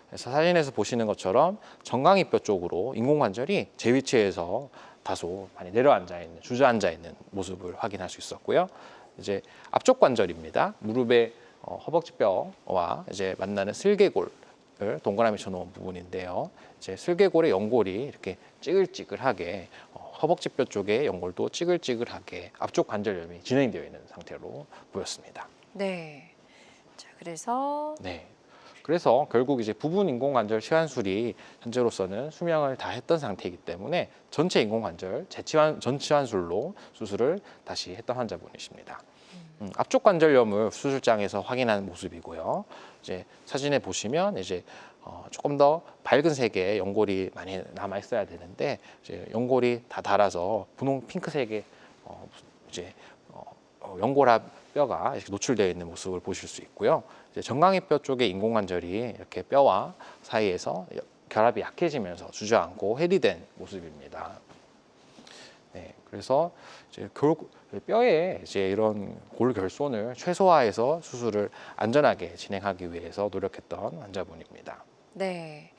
그래서 사진에서 보시는 것처럼 정강이뼈 쪽으로 인공관절이 제 위치에서 다소 많이 내려앉아 있는, 주저앉아 있는 모습을 확인할 수 있었고요. 이제 앞쪽 관절입니다. 무릎의 허벅지뼈와 이제 만나는 슬개골을 동그라미 쳐놓은 부분인데요. 이제 슬개골의 연골이 이렇게 찌글찌글하게 허벅지뼈 쪽의 연골도 찌글찌글하게 앞쪽 관절염이 진행되어 있는 상태로 보였습니다. 네. 자, 그래서 네. 그래서 결국 이제 부분 인공관절 치환술이 현재로서는 수명을 다 했던 상태이기 때문에 전체 인공관절 전치환술로 수술을 다시 했던 환자분이십니다. 앞쪽 관절염을 수술장에서 확인한 모습이고요. 이제 사진에 보시면 이제 조금 더 밝은 색의 연골이 많이 남아 있어야 되는데 이제 연골이 다 닳아서 분홍 핑크색의 이제 연골합 뼈가 이렇게 노출되어 있는 모습을 보실 수 있고요. 이제 정강이뼈 쪽의 인공관절이 이렇게 뼈와 사이에서 결합이 약해지면서 주저앉고 해리된 모습입니다. 네, 그래서 이제 결국 뼈에 이제 이런 골결손을 최소화해서 수술을 안전하게 진행하기 위해서 노력했던 환자분입니다. 네.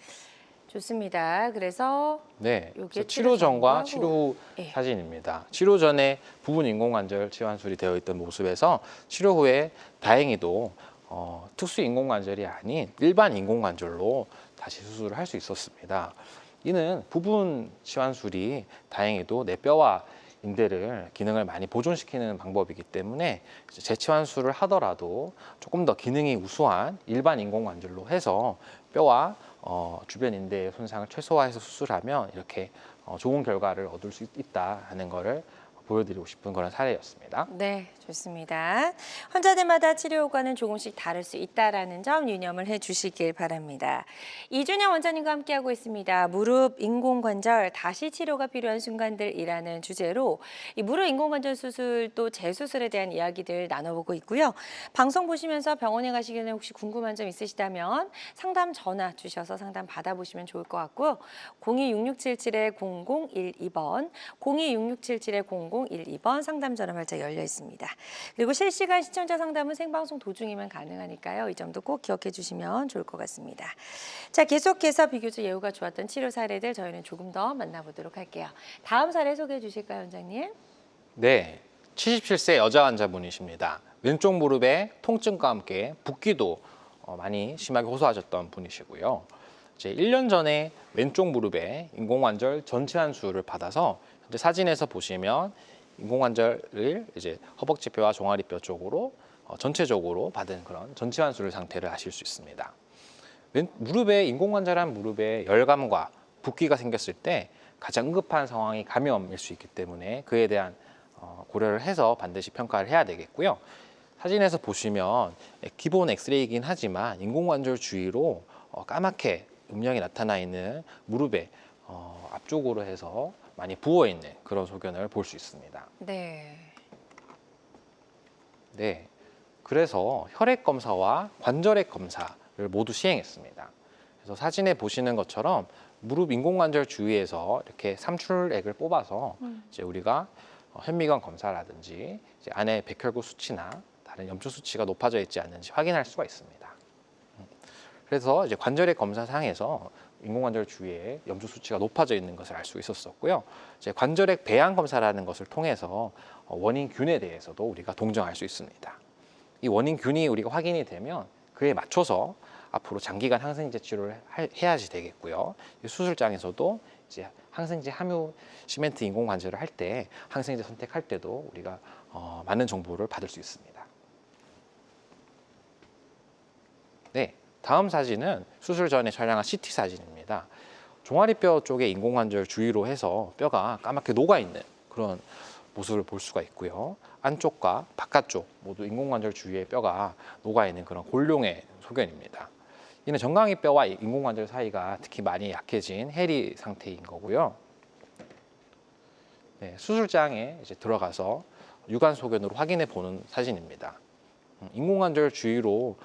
좋습니다. 그래서 네, 요게 그래서 치료 전과 치료 치료 후 예. 사진입니다. 치료 전에 부분 인공관절 치환술이 되어 있던 모습에서 치료 후에 다행히도 특수 인공관절이 아닌 일반 인공관절로 다시 수술을 할 수 있었습니다. 이는 부분 치환술이 다행히도 내 뼈와 인대를 기능을 많이 보존시키는 방법이기 때문에 재치환술을 하더라도 조금 더 기능이 우수한 일반 인공관절로 해서 뼈와 주변 인대의 손상을 최소화해서 수술하면 이렇게 좋은 결과를 얻을 수 있다 하는 것을 보여드리고 싶은 그런 사례였습니다. 네, 좋습니다. 환자들마다 치료 효과는 조금씩 다를 수 있다는 점 유념을 해주시길 바랍니다. 이준영 원장님과 함께하고 있습니다. 무릎 인공관절 다시 치료가 필요한 순간들이라는 주제로 이 무릎 인공관절 수술 또 재수술에 대한 이야기들 나눠보고 있고요. 방송 보시면서 병원에 가시기 전에 혹시 궁금한 점 있으시다면 상담 전화 주셔서 상담 받아보시면 좋을 것 같고요. 026677-0012번, 026677-0012번 상담 전화 발작 열려 있습니다. 그리고 실시간 시청자 상담은 생방송 도중이면 가능하니까요. 이 점도 꼭 기억해 주시면 좋을 것 같습니다. 자, 계속해서 비교적 예후가 좋았던 치료 사례들 저희는 조금 더 만나보도록 할게요. 다음 사례 소개해 주실까요, 원장님? 네, 77세 여자 환자분이십니다. 왼쪽 무릎에 통증과 함께 붓기도 많이 심하게 호소하셨던 분이시고요. 이제 1년 전에 왼쪽 무릎에 인공관절 전치환술을 받아서 현재 사진에서 보시면 인공관절을 이제 허벅지뼈와 종아리뼈 쪽으로 전체적으로 받은 그런 전치환술 상태를 아실 수 있습니다. 무릎에 인공관절한 무릎에 열감과 붓기가 생겼을 때 가장 응급한 상황이 감염일 수 있기 때문에 그에 대한 고려를 해서 반드시 평가를 해야 되겠고요. 사진에서 보시면 기본 엑스레이이긴 하지만 인공관절 주위로 까맣게 음영이 나타나 있는 무릎의 앞쪽으로 해서 많이 부어있는 그런 소견을 볼 수 있습니다. 네. 네, 그래서 혈액 검사와 관절액 검사를 모두 시행했습니다. 그래서 사진에 보시는 것처럼 무릎 인공관절 주위에서 이렇게 삼출액을 뽑아서 이제 우리가 현미경 검사라든지 이제 안에 백혈구 수치나 다른 염증 수치가 높아져 있지 않는지 확인할 수가 있습니다. 그래서 이제 관절액 검사상에서 인공관절 주위에 염증 수치가 높아져 있는 것을 알 수 있었었고요. 이제 관절액 배양 검사라는 것을 통해서 원인균에 대해서도 우리가 동정할 수 있습니다. 이 원인균이 우리가 확인이 되면 그에 맞춰서 앞으로 장기간 항생제 치료를 해야지 되겠고요. 수술장에서도 이제 항생제 함유 시멘트 인공관절을 할 때 항생제 선택할 때도 우리가 많은 정보를 받을 수 있습니다. 네, 다음 사진은 수술 전에 촬영한 CT 사진입니다. 종아리뼈 쪽에 인공관절 주위로 해서 뼈가 까맣게 녹아있는 그런 모습을 볼 수가 있고요. 안쪽과 바깥쪽 모두 인공관절 주위에 뼈가 녹아있는 그런 골룡의 소견입니다. 이는 정강이 뼈와 인공관절 사이가 특히 많이 약해진 해리 상태인 거고요. 네, 수술장에 이제 들어가서 육안 소견으로 확인해 보는 사진입니다. 인공관절 주위로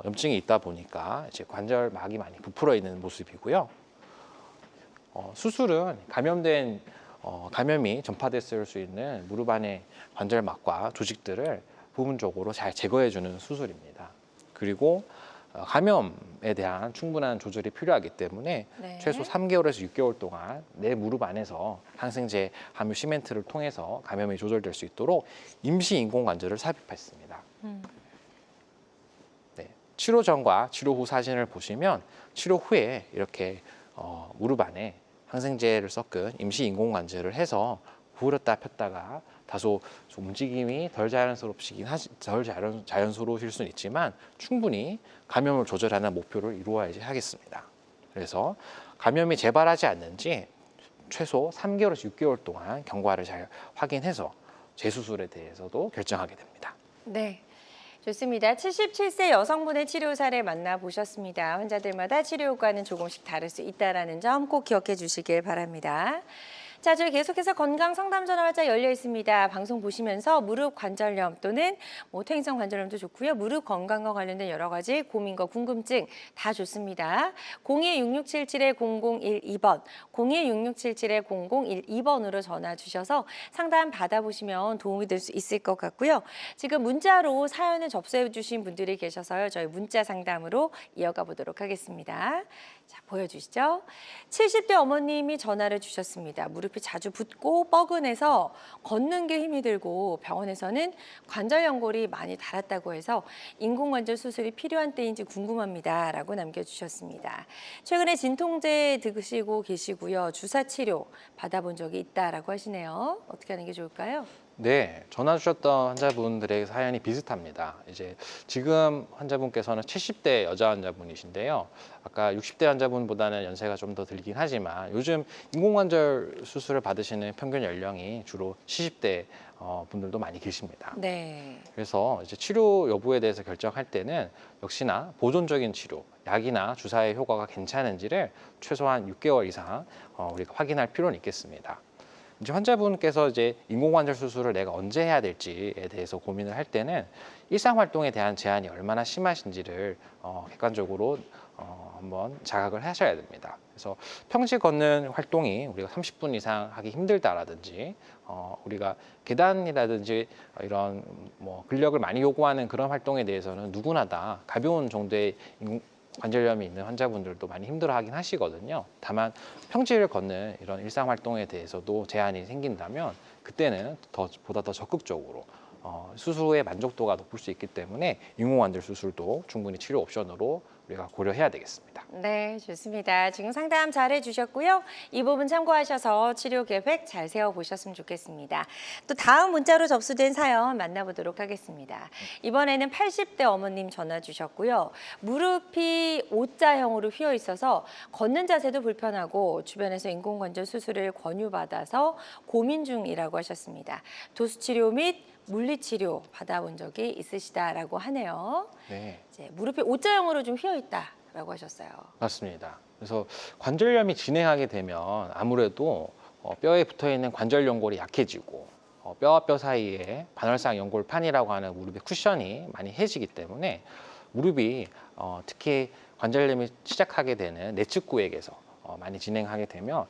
염증이 있다 보니까 이제 관절막이 많이 부풀어 있는 모습이고요. 수술은 감염이 전파됐을 수 있는 무릎 안의 관절막과 조직들을 부분적으로 잘 제거해주는 수술입니다. 그리고 감염에 대한 충분한 조절이 필요하기 때문에 네. 최소 3개월에서 6개월 동안 내 무릎 안에서 항생제 함유 시멘트를 통해서 감염이 조절될 수 있도록 임시 인공관절을 삽입했습니다. 네, 치료 전과 치료 후 사진을 보시면 치료 후에 이렇게 무릎 안에 항생제를 섞은 임시 인공관절을 해서 구부렸다 폈다가 다소 좀 움직임이 덜 자연스러우실 수는 있지만 충분히 감염을 조절하는 목표를 이루어야지 하겠습니다. 그래서 감염이 재발하지 않는지 최소 3개월에서 6개월 동안 경과를 잘 확인해서 재수술에 대해서도 결정하게 됩니다. 네. 좋습니다. 77세 여성분의 치료 사례 만나보셨습니다. 환자들마다 치료 효과는 조금씩 다를 수 있다는 점 꼭 기억해 주시길 바랍니다. 자, 저희 계속해서 건강 상담 전화 활짝 열려 있습니다. 방송 보시면서 무릎 관절염 또는 퇴행성 관절염도 좋고요. 무릎 건강과 관련된 여러 가지 고민과 궁금증 다 좋습니다. 02-6677-0012번, 02-6677-0012번으로 전화 주셔서 상담 받아보시면 도움이 될 수 있을 것 같고요. 지금 문자로 사연을 접수해 주신 분들이 계셔서요. 저희 문자 상담으로 이어가 보도록 하겠습니다. 자, 보여주시죠. 70대 어머님이 전화를 주셨습니다. 무릎이 자주 붓고 뻐근해서 걷는 게 힘이 들고 병원에서는 관절 연골이 많이 닳았다고 해서 인공관절 수술이 필요한 때인지 궁금합니다. 라고 남겨주셨습니다. 최근에 진통제 드시고 계시고요. 주사 치료 받아본 적이 있다라고 하시네요. 어떻게 하는 게 좋을까요? 네, 전화 주셨던 환자분들의 사연이 비슷합니다. 이제 지금 환자분께서는 70대 여자 환자분이신데요. 아까 60대 환자분보다는 연세가 좀 더 들긴 하지만 요즘 인공관절 수술을 받으시는 평균 연령이 주로 70대 분들도 많이 계십니다. 네. 그래서 이제 치료 여부에 대해서 결정할 때는 역시나 보존적인 치료, 약이나 주사의 효과가 괜찮은지를 최소한 6개월 이상 우리가 확인할 필요는 있겠습니다. 이제 환자분께서 이제 인공관절 수술을 내가 언제 해야 될지에 대해서 고민을 할 때는 일상 활동에 대한 제한이 얼마나 심하신지를 객관적으로 한번 자각을 하셔야 됩니다. 그래서 평시 걷는 활동이 우리가 30분 이상 하기 힘들다라든지 우리가 계단이라든지 이런 근력을 많이 요구하는 그런 활동에 대해서는 누구나 다 가벼운 정도의 관절염이 있는 환자분들도 많이 힘들어하긴 하시거든요. 다만 평지를 걷는 이런 일상 활동에 대해서도 제한이 생긴다면 그때는 보다 더 적극적으로 수술 후의 만족도가 높을 수 있기 때문에 인공관절 수술도 충분히 치료 옵션으로 우리가 고려해야 되겠습니다. 네, 좋습니다. 지금 상담 잘 해주셨고요. 이 부분 참고하셔서 치료 계획 잘 세워보셨으면 좋겠습니다. 또 다음 문자로 접수된 사연 만나보도록 하겠습니다. 이번에는 80대 어머님 전화 주셨고요. 무릎이 O자형으로 휘어 있어서 걷는 자세도 불편하고 주변에서 인공관절 수술을 권유받아서 고민 중이라고 하셨습니다. 도수치료 및 물리치료 받아본 적이 있으시다라고 하네요. 네. 이제 무릎이 O자형으로 좀 휘어 있다라고 하셨어요. 맞습니다. 그래서 관절염이 진행하게 되면 아무래도 뼈에 붙어 있는 관절 연골이 약해지고 뼈와 뼈 사이에 반월상 연골판이라고 하는 무릎의 쿠션이 많이 해지기 때문에 무릎이 특히 관절염이 시작하게 되는 내측구에게서 많이 진행하게 되면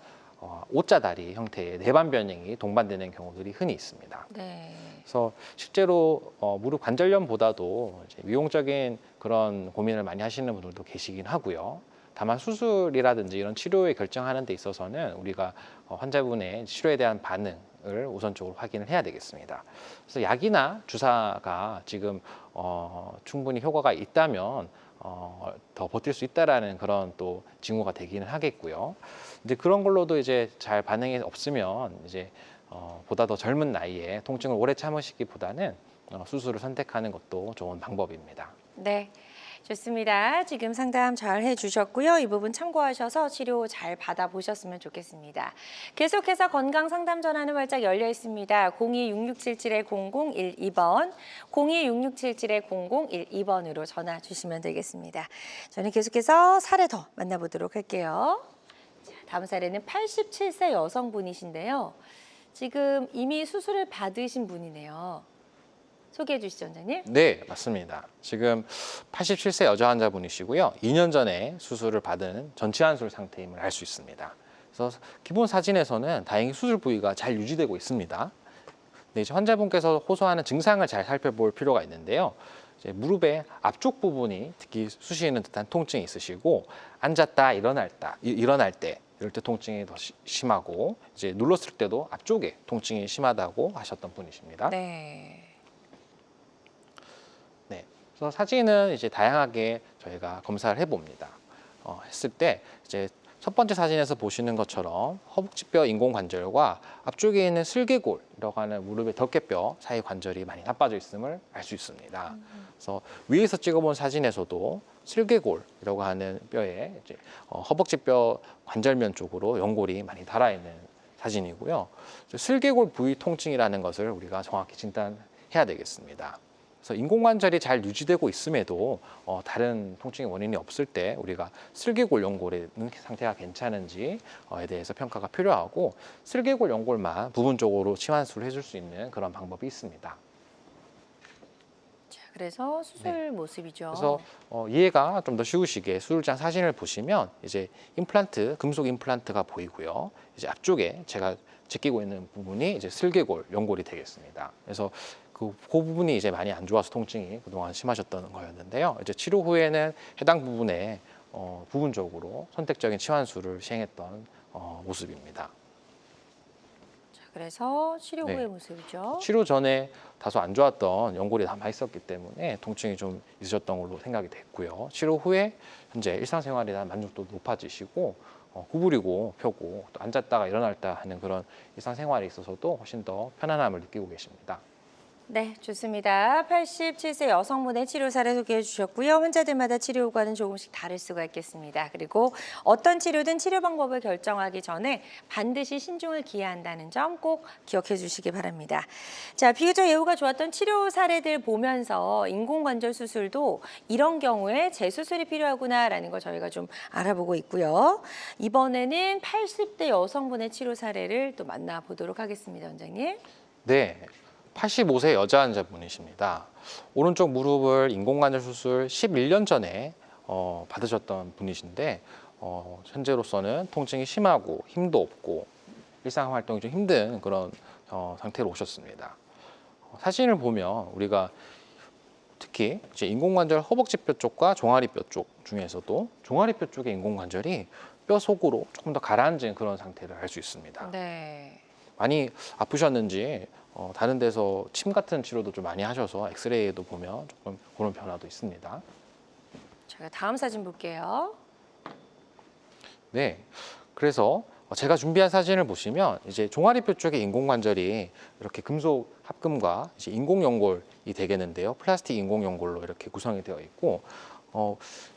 O자 다리 형태의 내반 변형이 동반되는 경우들이 흔히 있습니다. 네. 그래서 실제로 무릎 관절염보다도 이제 미용적인 그런 고민을 많이 하시는 분들도 계시긴 하고요. 다만 수술이라든지 이런 치료에 결정하는 데 있어서는 우리가 환자분의 치료에 대한 반응을 우선적으로 확인을 해야 되겠습니다. 그래서 약이나 주사가 지금 충분히 효과가 있다면 더 버틸 수 있다라는 그런 또 징후가 되기는 하겠고요. 근데 그런 걸로도 이제 잘 반응이 없으면 이제 보다 더 젊은 나이에 통증을 오래 참으시기보다는 수술을 선택하는 것도 좋은 방법입니다. 네. 좋습니다. 지금 상담 잘 해주셨고요. 이 부분 참고하셔서 치료 잘 받아보셨으면 좋겠습니다. 계속해서 건강 상담 전화는 활짝 열려 있습니다. 026677-0012번, 026677-0012번으로 전화 주시면 되겠습니다. 저는 계속해서 사례 더 만나보도록 할게요. 자, 다음 사례는 87세 여성분이신데요. 지금 이미 수술을 받으신 분이네요. 소개해 주시죠, 원장님. 네, 맞습니다. 지금 87세 여자 환자분이시고요. 2년 전에 수술을 받은 전치환술 상태임을 알 수 있습니다. 그래서 기본 사진에서는 다행히 수술 부위가 잘 유지되고 있습니다. 근데 이제 환자분께서 호소하는 증상을 잘 살펴볼 필요가 있는데요. 이제 무릎의 앞쪽 부분이 특히 쑤시는 듯한 통증이 있으시고 앉았다 일어날 때 이럴 때 통증이 더 심하고 이제 눌렀을 때도 앞쪽에 통증이 심하다고 하셨던 분이십니다. 네. 네, 그래서 사진은 이제 다양하게 저희가 검사를 해봅니다. 했을 때 이제 첫 번째 사진에서 보시는 것처럼 허벅지뼈 인공관절과 앞쪽에 있는 슬개골이라고 하는 무릎의 덮개뼈 사이 관절이 많이 나빠져 있음을 알 수 있습니다. 그래서 위에서 찍어본 사진에서도 슬개골이라고 하는 뼈에 이제 허벅지뼈 관절면 쪽으로 연골이 많이 달아 있는 사진이고요. 슬개골 부위 통증이라는 것을 우리가 정확히 진단해야 되겠습니다. 그래서 인공관절이 잘 유지되고 있음에도 다른 통증의 원인이 없을 때 우리가 슬개골 연골의 상태가 괜찮은지에 대해서 평가가 필요하고 슬개골 연골만 부분적으로 치환술을 해줄 수 있는 그런 방법이 있습니다. 자, 그래서 수술 모습이죠. 그래서 이해가 좀 더 쉬우시게 수술장 사진을 보시면 이제 임플란트, 금속 임플란트가 보이고요. 이제 앞쪽에 제가 제끼고 있는 부분이 이제 슬개골 연골이 되겠습니다. 그래서 그 부분이 이제 많이 안 좋아서 통증이 그동안 심하셨던 거였는데요. 이제 치료 후에는 해당 부분에 부분적으로 선택적인 치환술을 시행했던 모습입니다. 자, 그래서 치료 네. 후의 모습이죠. 치료 전에 다소 안 좋았던 연골이 남아 있었기 때문에 통증이 좀 있으셨던 걸로 생각이 됐고요. 치료 후에 현재 일상생활에 대한 만족도도 높아지시고 구부리고 펴고 또 앉았다가 일어났다 하는 그런 일상생활에 있어서도 훨씬 더 편안함을 느끼고 계십니다. 네, 좋습니다. 87세 여성분의 치료 사례 소개해 주셨고요. 환자들마다 치료 효과는 조금씩 다를 수가 있겠습니다. 그리고 어떤 치료든 치료 방법을 결정하기 전에 반드시 신중을 기해야 한다는 점 꼭 기억해 주시기 바랍니다. 자, 비교적 예후가 좋았던 치료 사례들 보면서 인공관절 수술도 이런 경우에 재수술이 필요하구나라는 걸 저희가 좀 알아보고 있고요. 이번에는 80대 여성분의 치료 사례를 또 만나보도록 하겠습니다, 원장님. 네. 85세 여자 환자분이십니다. 오른쪽 무릎을 인공관절 수술 11년 전에 받으셨던 분이신데 현재로서는 통증이 심하고 힘도 없고 일상활동이 좀 힘든 그런 상태로 오셨습니다. 사진을 보면 우리가 특히 이제 인공관절 허벅지뼈 쪽과 종아리뼈 쪽 중에서도 종아리뼈 쪽의 인공관절이 뼈 속으로 조금 더 가라앉은 그런 상태를 알 수 있습니다. 네. 많이 아프셨는지 다른 데서 침 같은 치료도 좀 많이 하셔서 엑스레이에도 보면 조금 그런 변화도 있습니다. 제가 다음 사진 볼게요. 네, 그래서 제가 준비한 사진을 보시면 이제 종아리뼈 쪽의 인공관절이 이렇게 금속 합금과 이제 인공연골이 되겠는데요. 플라스틱 인공연골로 이렇게 구성이 되어 있고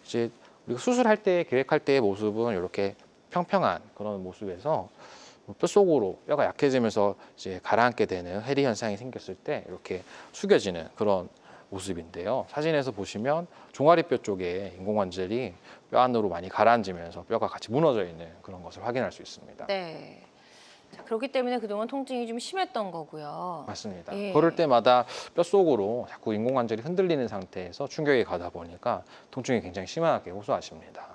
이제 우리가 수술할 때 계획할 때의 모습은 이렇게 평평한 그런 모습에서 뼈 속으로 뼈가 약해지면서 이제 가라앉게 되는 해리 현상이 생겼을 때 이렇게 숙여지는 그런 모습인데요. 사진에서 보시면 종아리뼈 쪽에 인공관절이 뼈 안으로 많이 가라앉으면서 뼈가 같이 무너져 있는 그런 것을 확인할 수 있습니다. 네. 자, 그렇기 때문에 그동안 통증이 좀 심했던 거고요. 맞습니다. 예. 걸을 때마다 뼈 속으로 자꾸 인공관절이 흔들리는 상태에서 충격이 가다 보니까 통증이 굉장히 심하게 호소하십니다.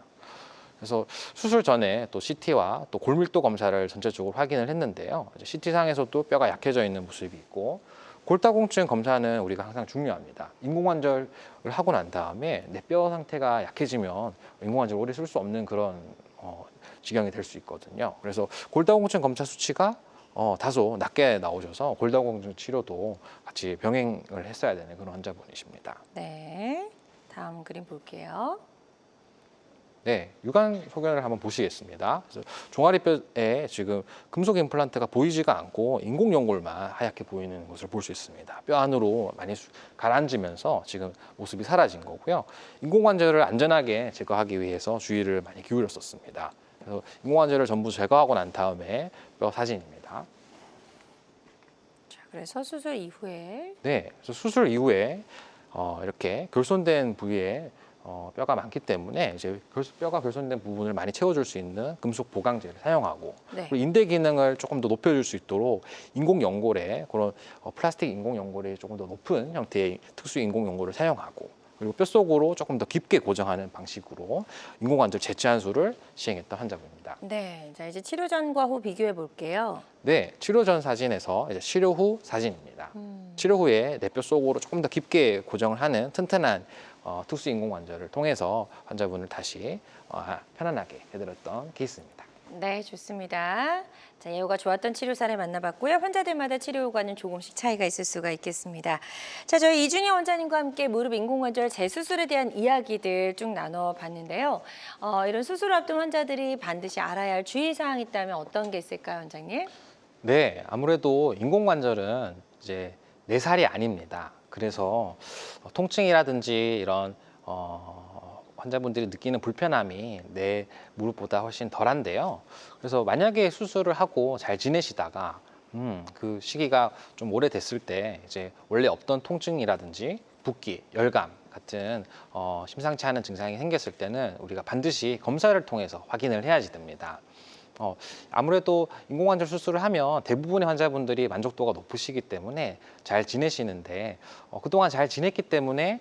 그래서 수술 전에 또 CT와 또 골밀도 검사를 전체적으로 확인을 했는데요. CT상에서도 뼈가 약해져 있는 모습이 있고 골다공증 검사는 우리가 항상 중요합니다. 인공관절을 하고 난 다음에 내 뼈 상태가 약해지면 인공관절 오래 쓸 수 없는 그런 지경이 될 수 있거든요. 그래서 골다공증 검사 수치가 다소 낮게 나오셔서 골다공증 치료도 같이 병행을 했어야 되는 그런 환자분이십니다. 네. 다음 그림 볼게요. 네, 육안 소견을 한번 보시겠습니다. 그래서 종아리뼈에 지금 금속 임플란트가 보이지가 않고 인공 연골만 하얗게 보이는 것을 볼 수 있습니다. 뼈 안으로 많이 가라앉으면서 지금 모습이 사라진 거고요. 인공관절을 안전하게 제거하기 위해서 주의를 많이 기울였었습니다. 그래서 인공관절을 전부 제거하고 난 다음에 뼈 사진입니다. 자, 그래서 수술 이후에 네, 그래서 수술 이후에 이렇게 결손된 부위에 뼈가 많기 때문에 이제 뼈가 결손된 부분을 많이 채워줄 수 있는 금속 보강제를 사용하고 네. 그리고 인대 기능을 조금 더 높여줄 수 있도록 인공 연골에 그런 플라스틱 인공 연골이 조금 더 높은 형태의 특수 인공 연골을 사용하고 그리고 뼈 속으로 조금 더 깊게 고정하는 방식으로 인공관절 재치환수를 시행했던 환자분입니다. 네, 자 이제 치료 전과 후 비교해 볼게요. 네, 치료 전 사진에서 이제 치료 후 사진입니다. 치료 후에 내 뼈 속으로 조금 더 깊게 고정을 하는 튼튼한 특수 인공관절을 통해서 환자분을 다시 편안하게 해드렸던 케이스입니다. 네, 좋습니다. 자, 예후가 좋았던 치료 사례 만나봤고요. 환자들마다 치료 효과는 조금씩 차이가 있을 수가 있겠습니다. 자, 저희 이준희 원장님과 함께 무릎 인공관절 재수술에 대한 이야기들 쭉 나눠봤는데요. 이런 수술 앞둔 환자들이 반드시 알아야 할 주의사항이 있다면 어떤 게 있을까요, 원장님? 네, 아무래도 인공관절은 이제 내 살이 아닙니다. 그래서 통증이라든지 이런 환자분들이 느끼는 불편함이 내 무릎보다 훨씬 덜한데요. 그래서 만약에 수술을 하고 잘 지내시다가 그 시기가 좀 오래됐을 때 이제 원래 없던 통증이라든지 붓기, 열감 같은 심상치 않은 증상이 생겼을 때는 우리가 반드시 검사를 통해서 확인을 해야지 됩니다. 아무래도 인공관절 수술을 하면 대부분의 환자분들이 만족도가 높으시기 때문에 잘 지내시는데 그동안 잘 지냈기 때문에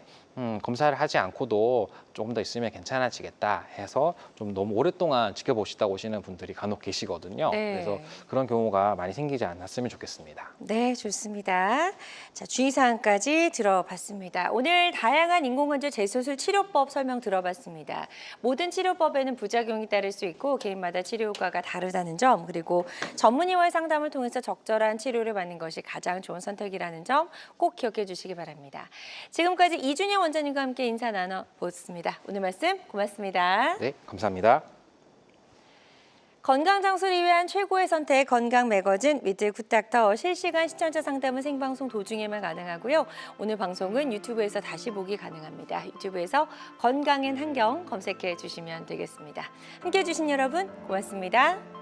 검사를 하지 않고도 조금 더 있으면 괜찮아지겠다 해서 좀 너무 오랫동안 지켜보시다 오시는 분들이 간혹 계시거든요. 네. 그래서 그런 경우가 많이 생기지 않았으면 좋겠습니다. 네, 좋습니다. 자, 주의사항까지 들어봤습니다. 오늘 다양한 인공관절 재수술 치료법 설명 들어봤습니다. 모든 치료법에는 부작용이 따를 수 있고 개인마다 치료 효과가 다르다는 점, 그리고 전문의와의 상담을 통해서 적절한 치료를 받는 것이 가장 좋은 선택이라는 점 꼭 기억해 주시기 바랍니다. 지금까지 이준희 원장님과 함께 인사 나눠보았습니다. 오늘 말씀 고맙습니다. 네, 감사합니다. 건강 장수를 위한 최고의 선택 건강 매거진 위드 굿닥터 실시간 시청자 상담은 생방송 도중에만 가능하고요. 오늘 방송은 유튜브에서 다시 보기 가능합니다. 유튜브에서 건강엔 한경 검색해 주시면 되겠습니다. 함께해 주신 여러분 고맙습니다.